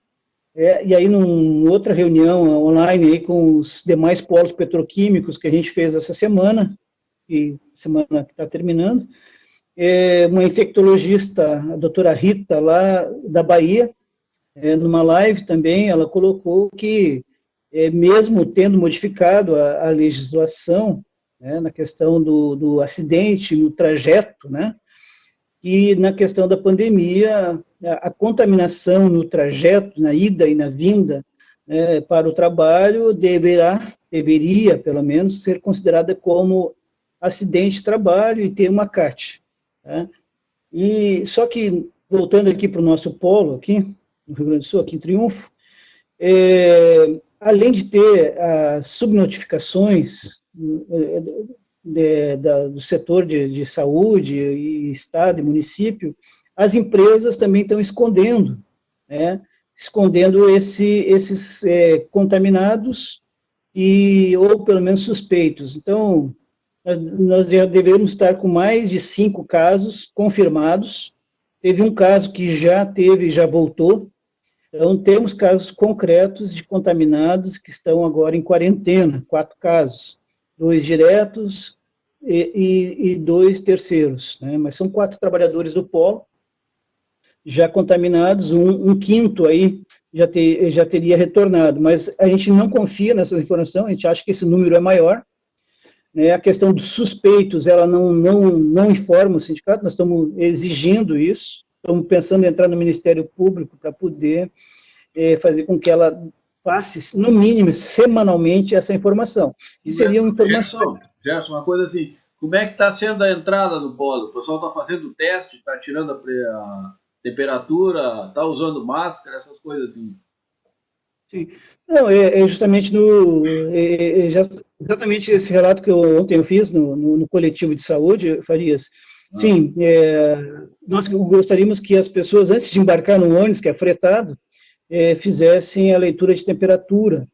e aí, numa outra reunião online aí com os demais polos petroquímicos que a gente fez essa semana, e semana que está terminando, uma infectologista, a doutora Rita, lá da Bahia, numa live também, ela colocou que, mesmo tendo modificado a legislação, né, na questão do acidente, no trajeto, né, e na questão da pandemia, a contaminação no trajeto, na ida e na vinda, para o trabalho, deveria, pelo menos, ser considerada como acidente de trabalho e ter uma CAT. Tá? E, só que, voltando aqui para o nosso polo, aqui, no Rio Grande do Sul, aqui em Triunfo, além de ter as subnotificações do setor de saúde, e estado e município, as empresas também estão escondendo, né, esses contaminados, ou pelo menos suspeitos. Então, nós já devemos estar com mais de 5 casos confirmados. Teve um caso que já voltou. Então, temos casos concretos de contaminados que estão agora em quarentena, 4 casos, 2 diretos e 2 terceiros, né? Mas são 4 trabalhadores do polo já contaminados, um quinto aí já teria retornado, mas a gente não confia nessa informação, a gente acha que esse número é maior, né? A questão dos suspeitos, ela não informa o sindicato, nós estamos exigindo isso, estamos pensando em entrar no Ministério Público para poder fazer com que ela passe, no mínimo, semanalmente, essa informação. E seria uma informação... Gerson, uma coisa assim, como é que está sendo a entrada do polo? O pessoal está fazendo teste, está tirando a temperatura, está usando máscara, essas coisas assim? Sim. Não, justamente exatamente esse relato que ontem eu fiz no coletivo de saúde, Farias. Sim, nós gostaríamos que as pessoas, antes de embarcar no ônibus, que é fretado, fizessem a leitura de temperatura,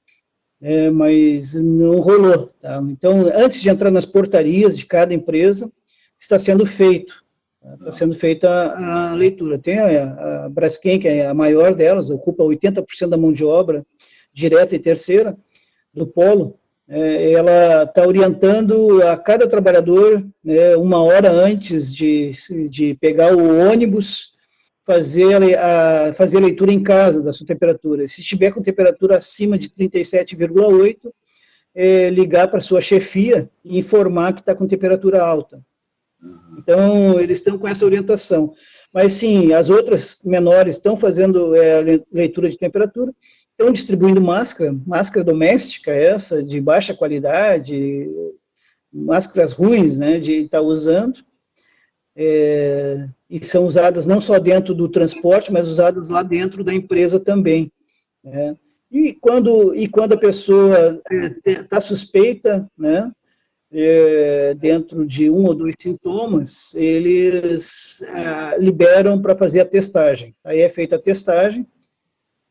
mas não rolou. Tá? Então, antes de entrar nas portarias de cada empresa, está sendo feito. Está sendo feita a leitura. Tem a Braskem, que é a maior delas, ocupa 80% da mão de obra, direta e terceira, do polo. Ela está orientando a cada trabalhador, 1 hora antes de pegar o ônibus, fazer a leitura em casa da sua temperatura. Se estiver com temperatura acima de 37,8, ligar para a sua chefia e informar que está com temperatura alta. Então, eles estão com essa orientação. Mas, sim, as outras menores estão fazendo leitura de temperatura, estão distribuindo máscara doméstica, essa, de baixa qualidade, máscaras ruins, né, de estar usando, e são usadas não só dentro do transporte, mas usadas lá dentro da empresa também. E quando a pessoa está suspeita, né, dentro de 1 ou 2 sintomas, eles liberam para fazer a testagem. Aí é feita a testagem,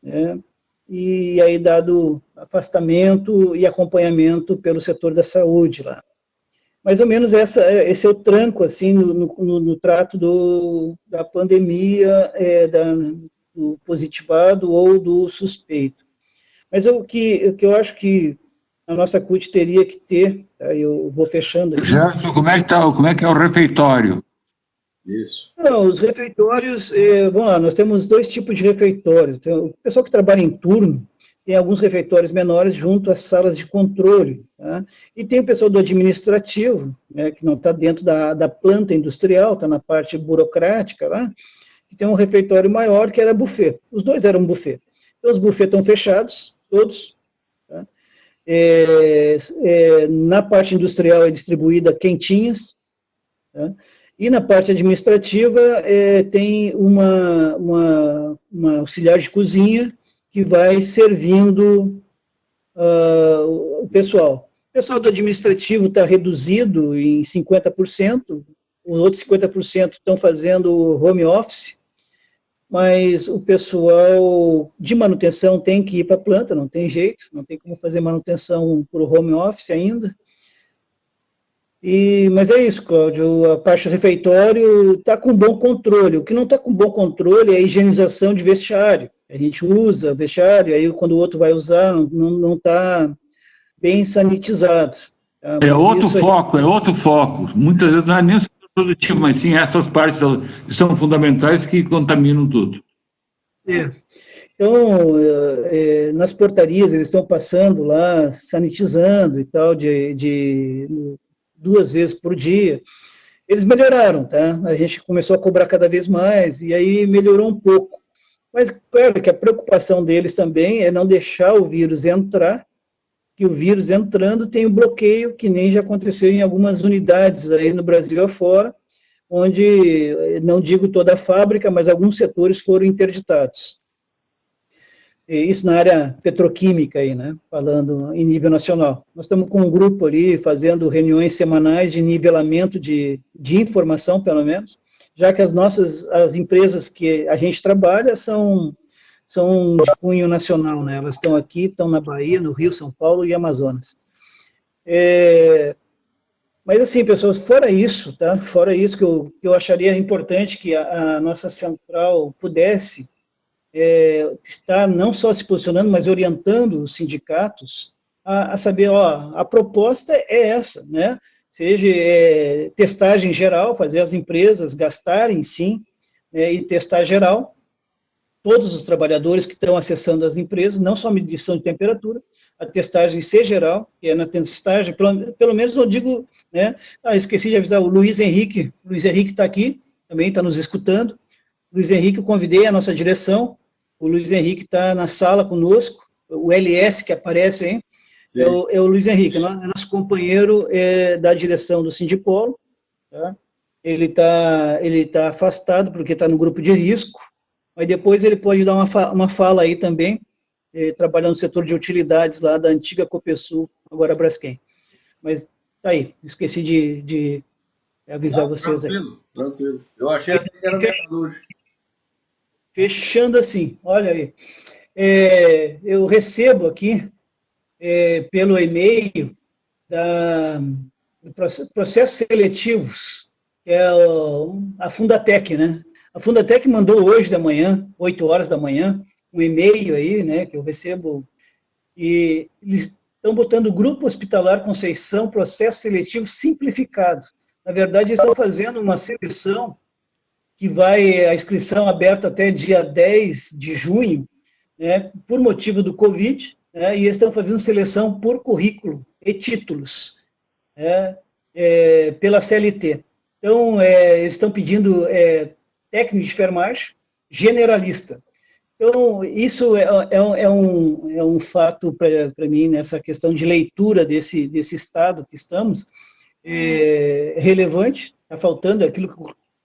né, e aí dado afastamento e acompanhamento pelo setor da saúde lá. Mais ou menos esse é o tranco, assim, no trato da pandemia, do positivado ou do suspeito. Mas o que eu acho que a nossa CUT teria que ter, tá, eu vou fechando aqui. Gerson, como é que é o refeitório? Isso. Não, os refeitórios, vamos lá, nós temos 2 tipos de refeitórios. Tem o pessoal que trabalha em turno, tem alguns refeitórios menores junto às salas de controle, tá? E tem o pessoal do administrativo, né, que não está dentro da planta industrial, está na parte burocrática lá, que tem um refeitório maior que era buffet. Os 2 eram buffet. Então, os buffets estão fechados, todos. Tá? Na parte industrial é distribuída quentinhas, tá? E na parte administrativa tem uma auxiliar de cozinha que vai servindo o pessoal. O pessoal do administrativo está reduzido em 50%, os outros 50% estão fazendo home office, mas o pessoal de manutenção tem que ir para a planta, não tem jeito, não tem como fazer manutenção por home office ainda. Mas é isso, Cláudio, a parte do refeitório está com bom controle. O que não está com bom controle é a higienização de vestiário. A gente usa vestiário, aí quando o outro vai usar, não está bem sanitizado. Tá? É outro foco. Muitas vezes não é nem o setor produtivo, mas sim essas partes que são fundamentais que contaminam tudo. Então, nas portarias, eles estão passando lá, sanitizando e tal, de 2 vezes por dia. Eles melhoraram, tá? A gente começou a cobrar cada vez mais, e aí melhorou um pouco. Mas, claro, que a preocupação deles também é não deixar o vírus entrar, que o vírus entrando tem um bloqueio, que nem já aconteceu em algumas unidades aí no Brasil afora, onde, não digo toda a fábrica, mas alguns setores foram interditados. Isso na área petroquímica aí, né, falando em nível nacional. Nós estamos com um grupo ali fazendo reuniões semanais de nivelamento de informação, pelo menos, já que as empresas que a gente trabalha são de cunho nacional, né, elas estão aqui, estão na Bahia, no Rio, São Paulo e Amazonas. Mas assim, pessoas, fora isso, tá, fora isso que eu acharia importante que a nossa central pudesse está não só se posicionando, mas orientando os sindicatos a saber, a proposta é essa, né? Seja testagem geral, fazer as empresas gastarem, sim, e testar geral, todos os trabalhadores que estão acessando as empresas, não só a medição de temperatura, a testagem ser geral, que é na testagem, pelo menos eu digo, né? Esqueci de avisar, o Luiz Henrique está aqui, também está nos escutando. Luiz Henrique, eu convidei a nossa direção. O Luiz Henrique está na sala conosco, o LS que aparece aí, é o Luiz Henrique, é nosso companheiro da direção do Sindipolo, tá? Ele tá afastado porque está no grupo de risco, mas depois ele pode dar uma fala aí também, trabalhando no setor de utilidades lá da antiga Copesul, agora Braskem. Mas tá aí, esqueci de avisar vocês aí. Tranquilo. Eu achei que era metalúrgico. Fechando assim, olha aí, eu recebo aqui, pelo e-mail, processos seletivos, que é a Fundatec, né? A Fundatec mandou hoje da manhã, 8 horas da manhã, um e-mail aí, né, que eu recebo, e eles estão botando Grupo Hospitalar Conceição, processo seletivo simplificado. Na verdade, eles estão fazendo uma seleção que vai, a inscrição aberta até dia 10 de junho, né, por motivo do Covid, né, e eles estão fazendo seleção por currículo e títulos, né, pela CLT. Então, eles estão pedindo técnico de enfermagem generalista. Então, isso é um fato para mim, nessa questão de leitura desse estado que estamos, relevante, está faltando aquilo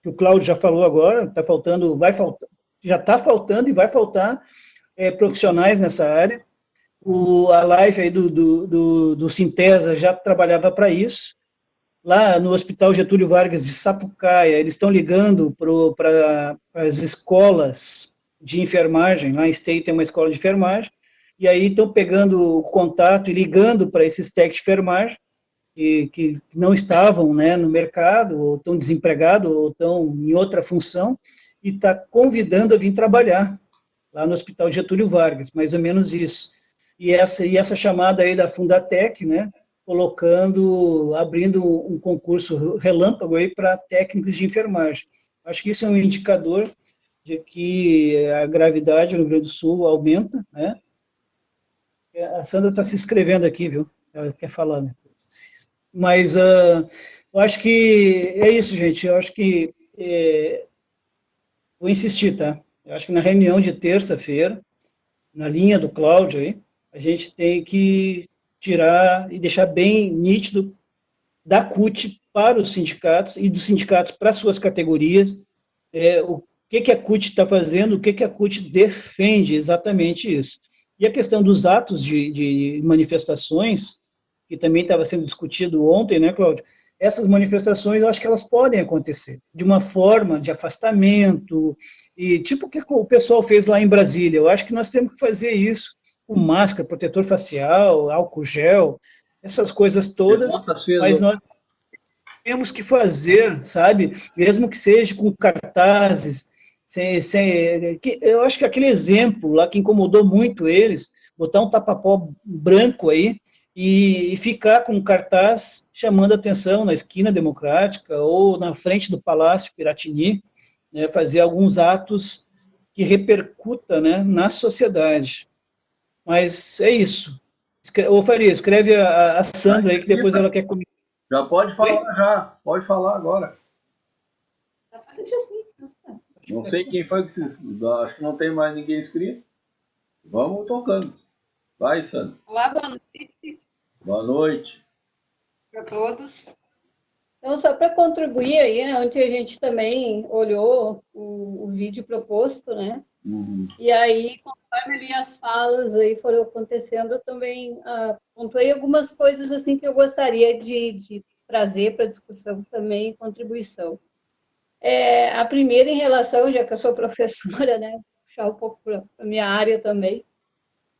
que o Cláudio já falou agora, já está faltando e vai faltar profissionais nessa área. A live aí do Sintesa já trabalhava para isso, lá no Hospital Getúlio Vargas de Sapucaia, eles estão ligando para as escolas de enfermagem, lá em Esteio tem uma escola de enfermagem, e aí estão pegando o contato e ligando para esses técnicos de enfermagem, que não estavam, né, no mercado, ou estão desempregados, ou estão em outra função, e está convidando a vir trabalhar lá no Hospital Getúlio Vargas, mais ou menos isso. E essa chamada aí da Fundatec, né, abrindo um concurso relâmpago aí para técnicos de enfermagem. Acho que isso é um indicador de que a gravidade no Rio Grande do Sul aumenta, né? A Sandra está se inscrevendo aqui, viu? Ela quer falar, né? Mas eu acho que é isso, gente. Eu acho que vou insistir, tá? Eu acho que na reunião de terça-feira, na linha do Cláudio aí, a gente tem que tirar e deixar bem nítido da CUT para os sindicatos e dos sindicatos para suas categorias, o que a CUT está fazendo, o que a CUT defende, exatamente isso. E a questão dos atos de manifestações, que também estava sendo discutido ontem, né, Cláudio? Essas manifestações, eu acho que elas podem acontecer de uma forma de afastamento, e tipo o que o pessoal fez lá em Brasília. Eu acho que nós temos que fazer isso com máscara, protetor facial, álcool gel, essas coisas todas, mas nós temos que fazer, sabe? Mesmo que seja com cartazes, eu acho que aquele exemplo lá que incomodou muito eles, botar um tapa-pó branco aí e ficar com um cartaz chamando atenção na esquina Democrática ou na frente do Palácio Piratini, né, fazer alguns atos que repercuta, né, na sociedade. Mas é isso. Ô, Faria, escreve a Sandra aí, que depois ela quer comigo. Já pode falar, já. Pode falar agora. Não sei quem foi que se... Acho que não tem mais ninguém inscrito. Vamos tocando. Vai, Sandra. Olá, boa noite. Boa noite. Para todos. Então, só para contribuir aí, né, ontem a gente também olhou o vídeo proposto, né? Uhum. E aí, conforme ali as falas aí foram acontecendo, eu também pontuei algumas coisas assim que eu gostaria de trazer para discussão também e contribuição. A primeira em relação, já que eu sou professora, né, puxar um pouco para a minha área também.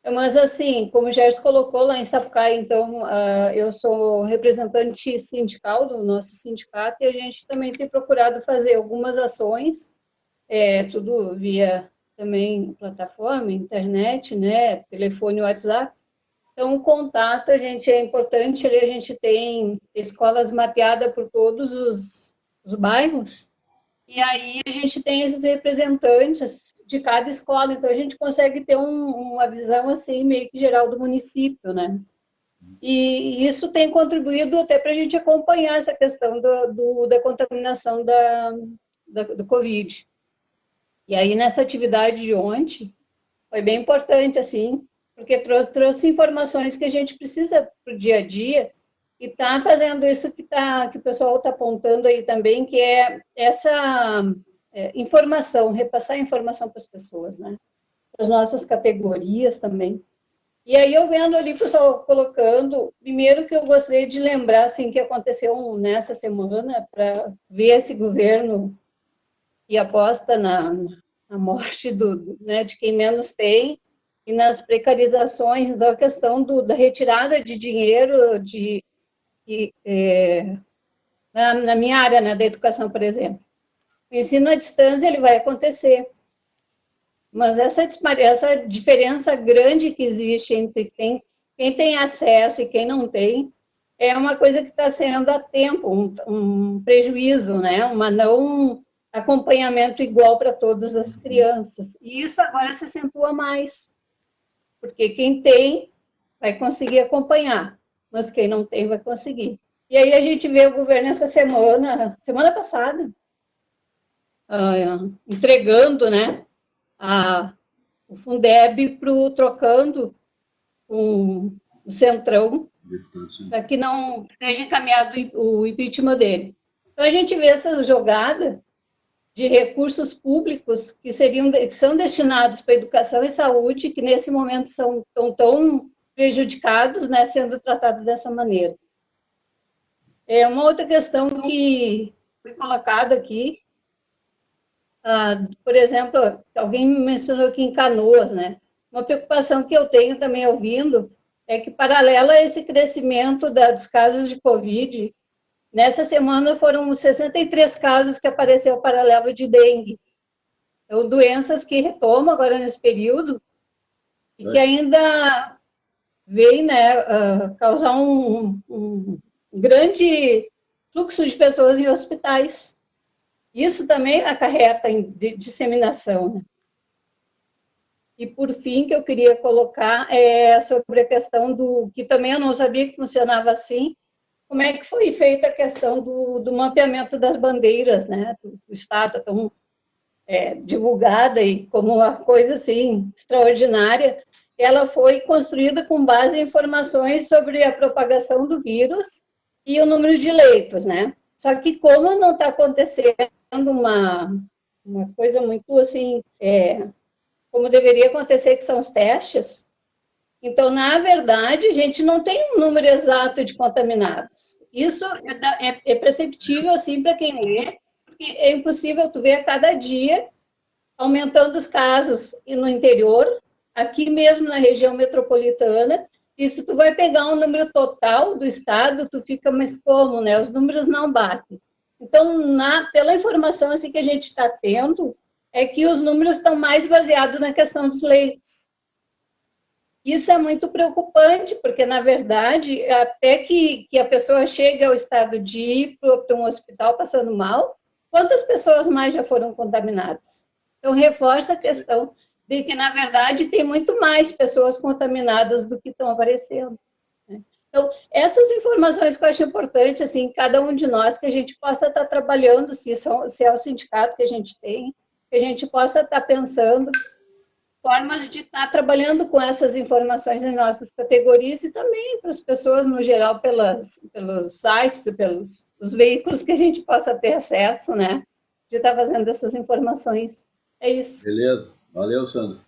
Mas, assim, como o Gerson colocou lá em Sapucaia, então, eu sou representante sindical do nosso sindicato e a gente também tem procurado fazer algumas ações, tudo via também plataforma, internet, né, telefone, WhatsApp. Então, o contato, a gente é importante, ali a gente tem escolas mapeadas por todos os bairros, e aí a gente tem esses representantes de cada escola, então a gente consegue ter uma visão assim meio que geral do município, né? E isso tem contribuído até para a gente acompanhar essa questão da contaminação do Covid. E aí nessa atividade de ontem foi bem importante assim, porque trouxe informações que a gente precisa para o dia a dia. E está fazendo isso que o pessoal está apontando aí também, que é essa informação, repassar informação para as pessoas, né? Para as nossas categorias também. E aí eu vendo ali o pessoal colocando, primeiro que eu gostaria de lembrar, assim, que aconteceu nessa semana, para ver esse governo que aposta na morte né, de quem menos tem, e nas precarizações da questão da retirada de dinheiro na minha área, né, da educação, por exemplo. O ensino à distância ele vai acontecer, mas essa diferença grande que existe entre quem tem acesso e quem não tem, é uma coisa que está sendo há tempo, um prejuízo, né, não acompanhamento igual para todas as crianças. E isso agora se acentua mais, porque quem tem vai conseguir acompanhar, mas quem não tem vai conseguir. E aí a gente vê o governo essa semana passada, entregando, né, o Fundeb trocando o Centrão, para que não seja encaminhado o impeachment dele. Então a gente vê essa jogada de recursos públicos que são destinados para educação e saúde, que nesse momento são tão prejudicados, né, sendo tratados dessa maneira. É uma outra questão que foi colocada aqui, por exemplo, alguém me mencionou aqui em Canoas, né? Uma preocupação que eu tenho também ouvindo é que, paralelo a esse crescimento dos casos de Covid, nessa semana foram 63 casos que apareceu paralelo de dengue. Então, doenças que retomam agora nesse período e que ainda vem, né, causar um grande fluxo de pessoas em hospitais. Isso também acarreta em disseminação, né? E, por fim, que eu queria colocar é sobre a questão que também eu não sabia que funcionava assim, como é que foi feita a questão do mapeamento das bandeiras, né, do Estado, tão divulgada e como uma coisa, assim, extraordinária. Ela foi construída com base em informações sobre a propagação do vírus e o número de leitos, né? Só que como não está acontecendo uma coisa muito, assim, como deveria acontecer, que são os testes, então, na verdade, a gente não tem um número exato de contaminados. Isso é perceptível, assim, para quem lê, porque é impossível tu ver a cada dia aumentando os casos no interior, aqui mesmo na região metropolitana, e se tu vai pegar um número total do estado, tu fica, mas como, né? Os números não batem. Então, pela informação assim, que a gente está tendo, é que os números estão mais baseados na questão dos leitos. Isso é muito preocupante, porque, na verdade, até que a pessoa chegue ao estado de ir para um hospital passando mal, quantas pessoas mais já foram contaminadas? Então, reforça a questão de que, na verdade, tem muito mais pessoas contaminadas do que estão aparecendo, né? Então, essas informações que eu acho importante, assim, cada um de nós, que a gente possa estar trabalhando, se é o sindicato que a gente tem, que a gente possa estar pensando formas de estar trabalhando com essas informações em nossas categorias e também para as pessoas, no geral, pelos sites e pelos os veículos que a gente possa ter acesso, né, de estar fazendo essas informações. É isso. Beleza. Valeu, Sandra.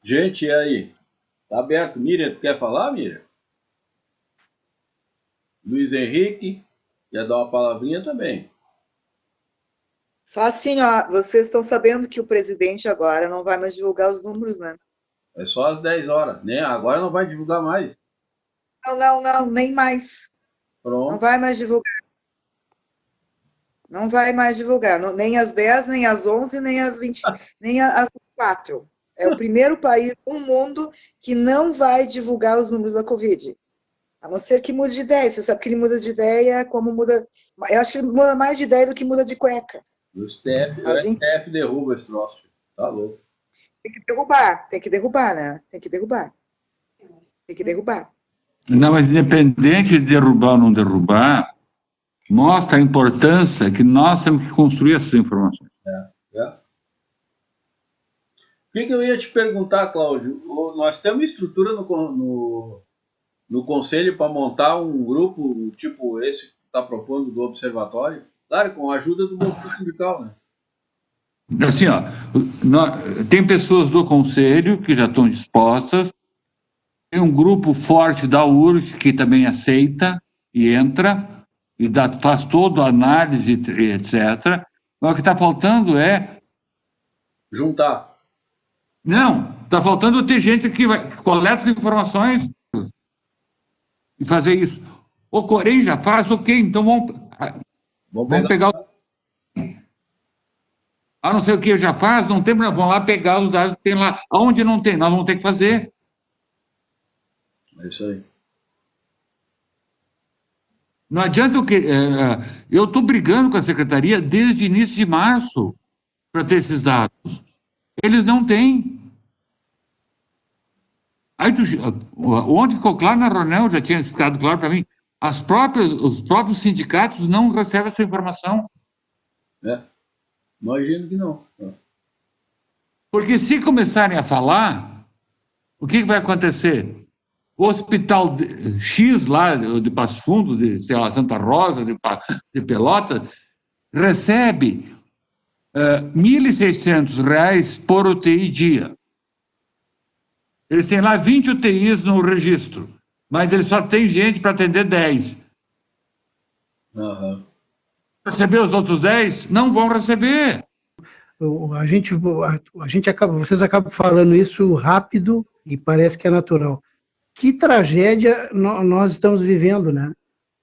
Gente, e aí? Tá aberto. Miriam, tu quer falar, Miriam? Luiz Henrique, quer dar uma palavrinha também. Só assim, ó, vocês estão sabendo que o presidente agora não vai mais divulgar os números, né? É só às 10 horas, né? Agora não vai divulgar mais. Não, nem mais. Pronto. Não vai mais divulgar. Não vai mais divulgar, nem às 10, nem às 11, nem às 20, nem às 4. É o primeiro país no mundo que não vai divulgar os números da Covid. A não ser que mude de ideia. Você sabe que ele muda de ideia, como muda... Eu acho que ele muda mais de ideia do que muda de cueca. O STF derruba esse troço. Tá louco. Tem que derrubar, né? Tem que derrubar. Não, mas independente de derrubar ou não derrubar, mostra a importância que nós temos que construir essas informações. O que eu ia te perguntar, Cláudio? Nós temos estrutura no Conselho para montar um grupo tipo esse que está propondo do Observatório? Claro, com a ajuda do movimento sindical, né? Assim, ó, tem pessoas do Conselho que já estão dispostas, tem um grupo forte da URGS que também aceita e entra, e faz toda a análise, etc. Mas o que está faltando é... Juntar. Não, está faltando ter gente que coleta as informações e fazer isso. O Corém já faz, ok, então vamos pegar não sei o que já faz, não tem, vão lá pegar os dados que tem lá. Aonde não tem, nós vamos ter que fazer. É isso aí. Não adianta eu estou brigando com a secretaria desde início de março para ter esses dados. Eles não têm. Aí, ontem ficou claro na reunião, já tinha ficado claro para mim, os próprios sindicatos não recebem essa informação. Imagino que não. Porque se começarem a falar, o que vai acontecer? O hospital X lá de Passo Fundo, de sei lá, Santa Rosa, de Pelotas, recebe R$ 1.600 por UTI dia. Eles têm lá 20 UTIs no registro, mas eles só têm gente para atender 10. Aham. Receber os outros 10? Não vão receber. A gente acaba, vocês acabam falando isso rápido e parece que é natural. Que tragédia nós estamos vivendo, né?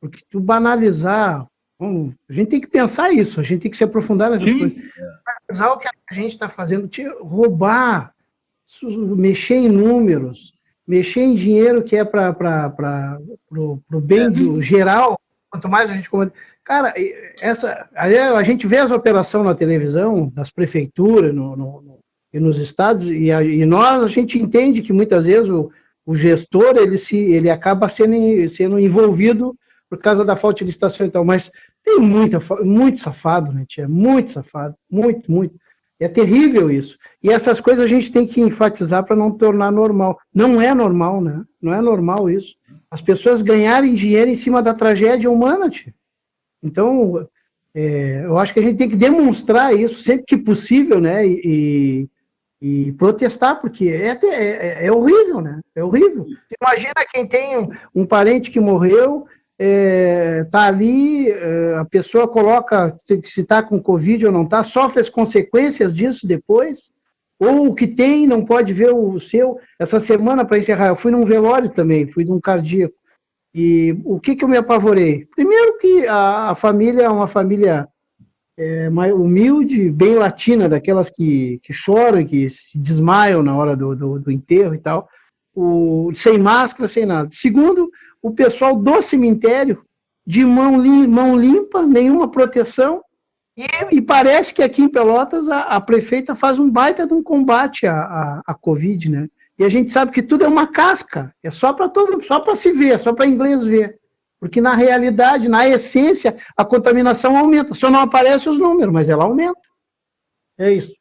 Porque tu banalizar, a gente tem que pensar isso, a gente tem que se aprofundar nessas coisas. Banalizar o que a gente está fazendo, roubar, mexer em números, mexer em dinheiro que é para o bem geral, quanto mais a gente comanda. Cara, a gente vê as operações na televisão, das prefeituras e nos estados, e a gente entende que muitas vezes o gestor ele acaba sendo envolvido por causa da falta de licitação e tal, mas tem muito safado, né, tia? Muito safado, muito, muito. É terrível isso. E essas coisas a gente tem que enfatizar para não tornar normal. Não é normal, né? Não é normal isso. As pessoas ganharem dinheiro em cima da tragédia humana, tia. Então, eu acho que a gente tem que demonstrar isso sempre que possível, né? E protestar, porque é horrível, né? É horrível. Imagina quem tem um parente que morreu, tá ali, a pessoa coloca se está com Covid ou não está, sofre as consequências disso depois, ou o que tem não pode ver o seu. Essa semana, para encerrar, eu fui num velório também, fui num cardíaco. E o que eu me apavorei? Primeiro que a família é uma família mais humilde, bem latina, daquelas que choram e que se desmaiam na hora do enterro e tal, sem máscara, sem nada. Segundo, o pessoal do cemitério, de mão limpa, nenhuma proteção, e parece que aqui em Pelotas a prefeita faz um baita de um combate à Covid, né? E a gente sabe que tudo é uma casca, é só para se ver, só para inglês ver. Porque na realidade, na essência, a contaminação aumenta. Só não aparecem os números, mas ela aumenta. É isso.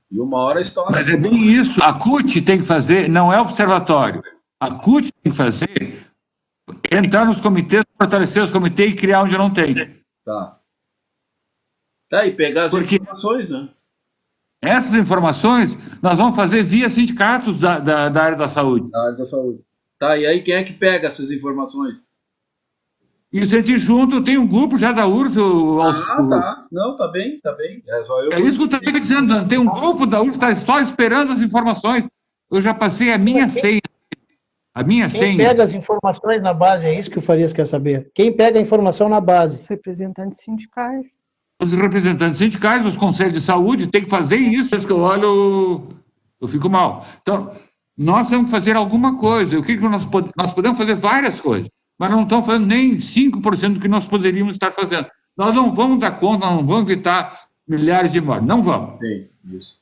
E uma hora a história. Mas é bem isso. A CUT tem que fazer, não é observatório. A CUT tem que fazer, entrar nos comitês, fortalecer os comitês e criar onde não tem. Tá, e pegar as informações, né? Essas informações nós vamos fazer via sindicatos da área da saúde. Da área da saúde. Tá, e aí quem é que pega essas informações? Isso a gente junto, tem um grupo já da URSS. Tá. Não, tá bem. É isso que eu estava dizendo, tem um grupo da URSS que está só esperando as informações. Eu já passei a minha senha. Quem pega as informações na base, é isso que o Farias quer saber. Quem pega a informação na base? Os representantes sindicais. Os representantes sindicais, os conselhos de saúde, tem que fazer isso. Às vezes que eu olho, eu fico mal. Então, nós temos que fazer alguma coisa. O que nós podemos fazer? Várias coisas, mas não estamos fazendo nem 5% do que nós poderíamos estar fazendo. Nós não vamos dar conta, nós não vamos evitar milhares de mortes. Não vamos. Sim, isso.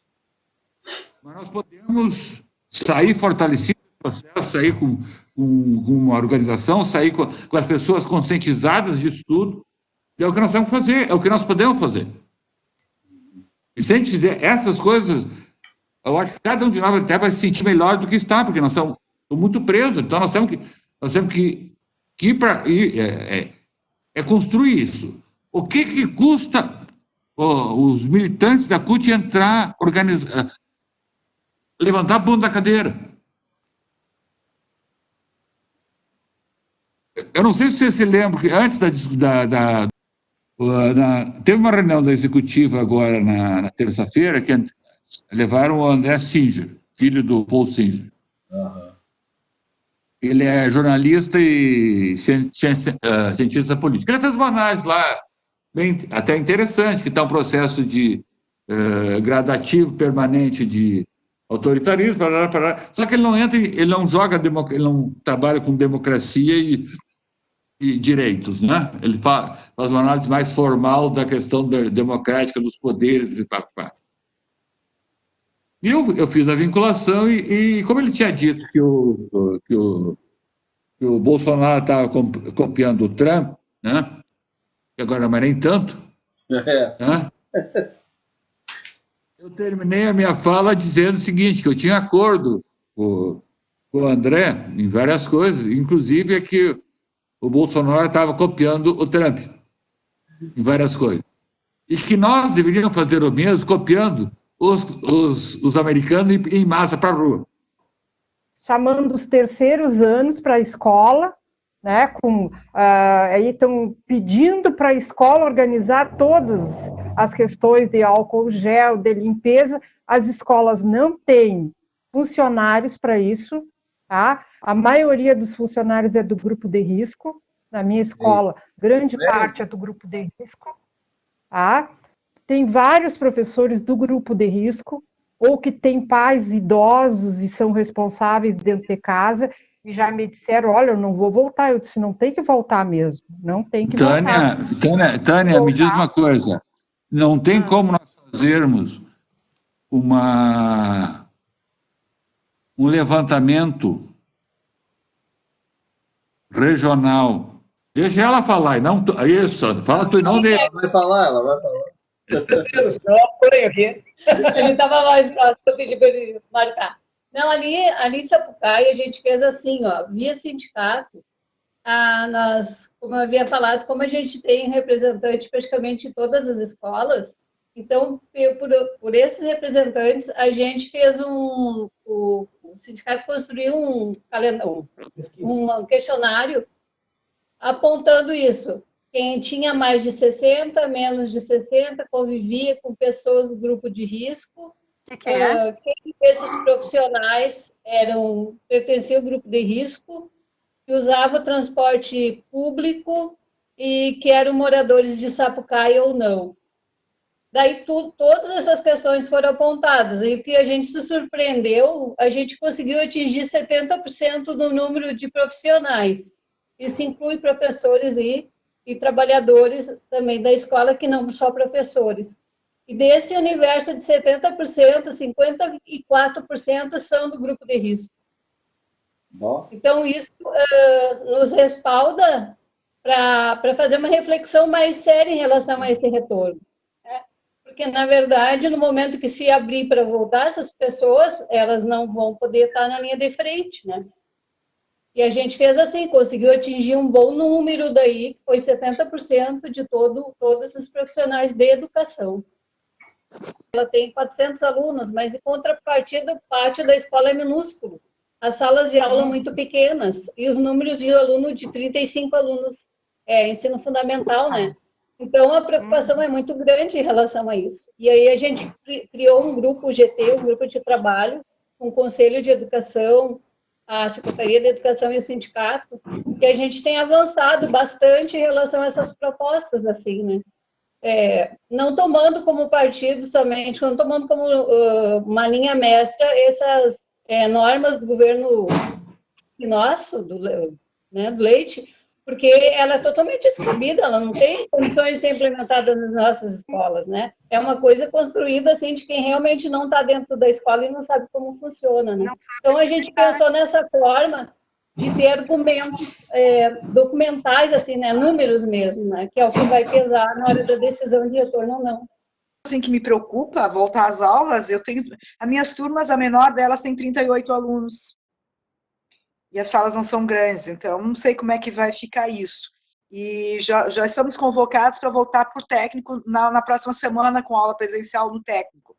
Mas nós podemos sair fortalecidos do processo, sair com uma organização, sair com as pessoas conscientizadas disso tudo. E é o que nós temos que fazer, é o que nós podemos fazer. E se a gente fizer essas coisas, eu acho que cada um de nós até vai se sentir melhor do que está, porque nós estamos muito presos. Então, nós temos que ir para construir isso. O que custa os militantes da CUT entrar, levantar a bunda da cadeira? Eu não sei se você se lembra que antes teve uma reunião da executiva agora na terça-feira que levaram o André Singer, filho do Paul Singer. Uhum. Ele é jornalista e cientista político. Ele fez uma análise lá, até interessante, que está um processo de gradativo permanente de autoritarismo, só que ele não entra, ele não trabalha com democracia e direitos, né? Ele faz uma análise mais formal da questão democrática dos poderes e E eu fiz a vinculação e como ele tinha dito que o Bolsonaro estava copiando o Trump, né? E agora mas nem tanto, né? Eu terminei a minha fala dizendo o seguinte, que eu tinha acordo com o André em várias coisas, inclusive que o Bolsonaro estava copiando o Trump em várias coisas. E que nós deveríamos fazer o mesmo, copiando os americanos e ir em massa para a rua. Chamando os terceiros anos para a escola né? Aí estão pedindo para a escola organizar todas as questões de álcool gel, de limpeza. As escolas não têm funcionários para isso, tá? A maioria dos funcionários é do grupo de risco. Na minha escola, grande parte é do grupo de risco, tá? Tem vários professores do grupo de risco, ou que têm pais idosos e são responsáveis dentro de casa, e já me disseram, olha, eu não vou voltar. Eu disse, não tem que voltar mesmo, não tem que voltar. Tânia, me diz uma coisa, não tem como nós fazermos um levantamento regional. Deixa ela falar, e não isso, fala tu e não dele. Ela vai falar. Senão eu apanho aqui. Ele estava mais próximo, eu pedi para ele marcar. Não, ali em Sapucaí, a gente fez assim, ó, via sindicato, nós, como eu havia falado, como a gente tem representante praticamente em todas as escolas, então, por esses representantes, a gente fez o sindicato construiu um questionário apontando isso. Quem tinha mais de 60, menos de 60, convivia com pessoas do grupo de risco. Quem desses profissionais pertenciam ao grupo de risco, que usava transporte público e que eram moradores de Sapucaí ou não. Daí todas essas questões foram apontadas. E o que a gente se surpreendeu, a gente conseguiu atingir 70% do número de profissionais. Isso inclui professores e trabalhadores também da escola, que não só professores. E desse universo de 70%, 54% são do grupo de risco. Bom. Então, isso nos respalda para fazer uma reflexão mais séria em relação a esse retorno. Né? Porque, na verdade, no momento que se abrir para voltar, essas pessoas, elas não vão poder estar na linha de frente, né? E a gente fez assim, conseguiu atingir um bom número daí, que foi 70% de todos os profissionais de educação. Ela tem 400 alunos, mas em contrapartida, o pátio da escola é minúsculo. As salas de aula muito pequenas, e os números de aluno de 35 alunos, ensino fundamental, né? Então, a preocupação é muito grande em relação a isso. E aí a gente criou um grupo GT, um grupo de trabalho, com o Conselho de Educação, a Secretaria de Educação e o sindicato, que a gente tem avançado bastante em relação a essas propostas, assim, né? Não tomando como partido somente, não tomando como uma linha mestra essas normas do governo nosso, do Leite, porque ela é totalmente descabida, ela não tem condições de ser implementada nas nossas escolas, né? É uma coisa construída, assim, de quem realmente não está dentro da escola e não sabe como funciona, né? Então, a gente pensou nessa forma de ter argumentos documentais, assim, né? Números mesmo, né? Que é o que vai pesar na hora da decisão de retorno ou não. Assim que me preocupa voltar às aulas, as minhas turmas, a menor delas tem 38 alunos. E as salas não são grandes, então não sei como é que vai ficar isso. E já estamos convocados para voltar para o técnico na próxima semana, com aula presencial no técnico.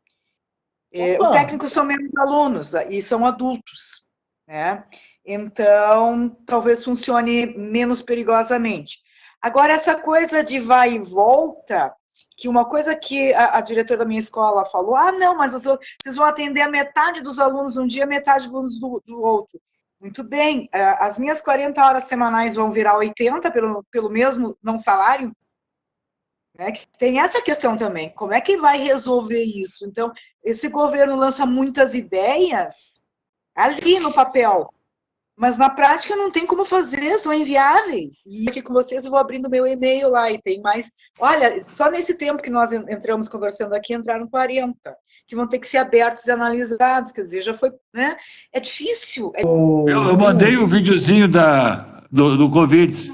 O técnico são menos alunos e são adultos, né? Então, talvez funcione menos perigosamente. Agora, essa coisa de vai e volta, que uma coisa que a diretora da minha escola falou, não, mas vocês vão atender a metade dos alunos um dia, metade dos alunos do outro. Muito bem, as minhas 40 horas semanais vão virar 80 pelo mesmo não salário? Né? Tem essa questão também, como é que vai resolver isso? Então, esse governo lança muitas ideias ali no papel, mas na prática não tem como fazer, são inviáveis. E aqui com vocês eu vou abrindo meu e-mail lá e tem mais. Olha, só nesse tempo que nós entramos conversando aqui, entraram 40, que vão ter que ser abertos e analisados, quer dizer, já foi, né? É difícil. Eu mandei o videozinho do Covid.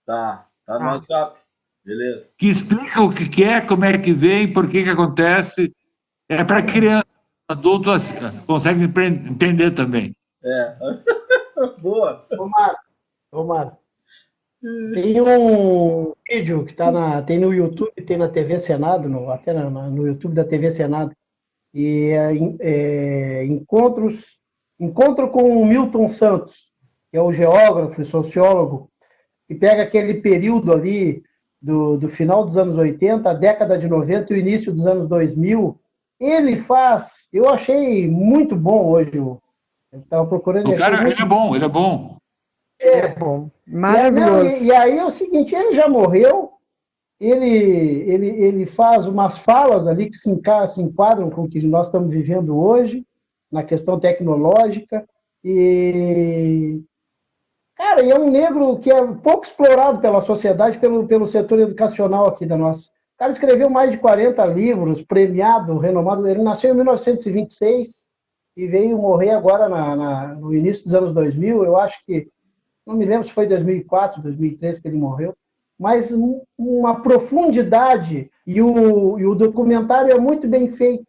Tá no WhatsApp. Beleza. Que explica o que é, como é que vem, por que acontece. É para criança, adultos conseguem entender também. Boa. Omar, tem um vídeo que tem no YouTube, tem na TV Senado, até no YouTube da TV Senado, e encontro com o Milton Santos, que é o geógrafo e sociólogo, que pega aquele período ali do final dos anos 80, a década de 90 e o início dos anos 2000, ele faz, eu achei muito bom hoje, eu estava procurando, O achei cara, muito ele é bom, ele é bom. É bom, e aí, maravilhoso. e aí é o seguinte, ele já morreu, ele faz umas falas ali que se enquadram com o que nós estamos vivendo hoje, na questão tecnológica, e, cara, e é um negro que é pouco explorado pela sociedade, pelo setor educacional aqui da nossa. O cara escreveu mais de 40 livros, premiado, renomado, ele nasceu em 1926 e veio morrer agora no início dos anos 2000, eu acho que não me lembro se foi 2004, 2003 que ele morreu, mas uma profundidade, e o documentário é muito bem feito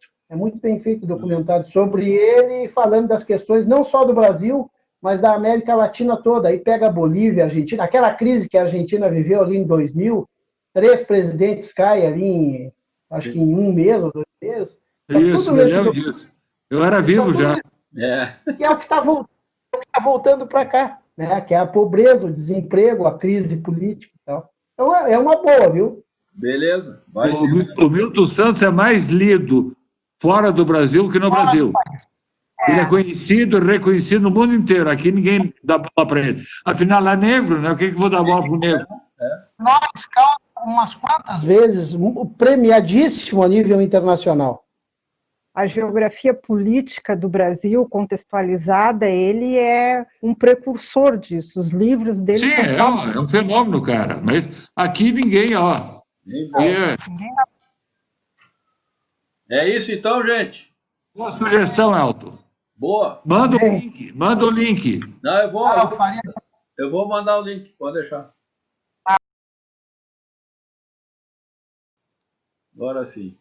o documentário sobre ele, falando das questões não só do Brasil, mas da América Latina toda. Aí pega a Bolívia, a Argentina, aquela crise que a Argentina viveu ali em 2000, 3 presidentes caem ali, acho que em um mês ou 2 meses, está Isso, tudo me nesse lembro documentário, disso. Eu era vivo já. É, que é o que está voltando para cá, né? Que é a pobreza, o desemprego, a crise política e tal. Então é uma boa, viu? beleza. Vai O, sim. o Milton Santos é mais lido fora do Brasil que no Brasil. Ele é conhecido, reconhecido no mundo inteiro. Aqui ninguém dá bola para ele. Afinal, é negro, né? O que vou dar bola para o negro? Nós calma umas quantas vezes, premiadíssimo a nível internacional. A geografia política do Brasil contextualizada, ele é um precursor disso. Os livros dele Sim, são é um fenômeno, cara. Mas aqui ninguém, ó. Nem E volta. É isso então, gente. boa sugestão, Elton. Boa. Manda o Bem, link, manda o link. Não, Faria eu vou mandar o link, pode deixar. Agora sim.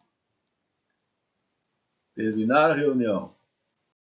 Terminar a reunião.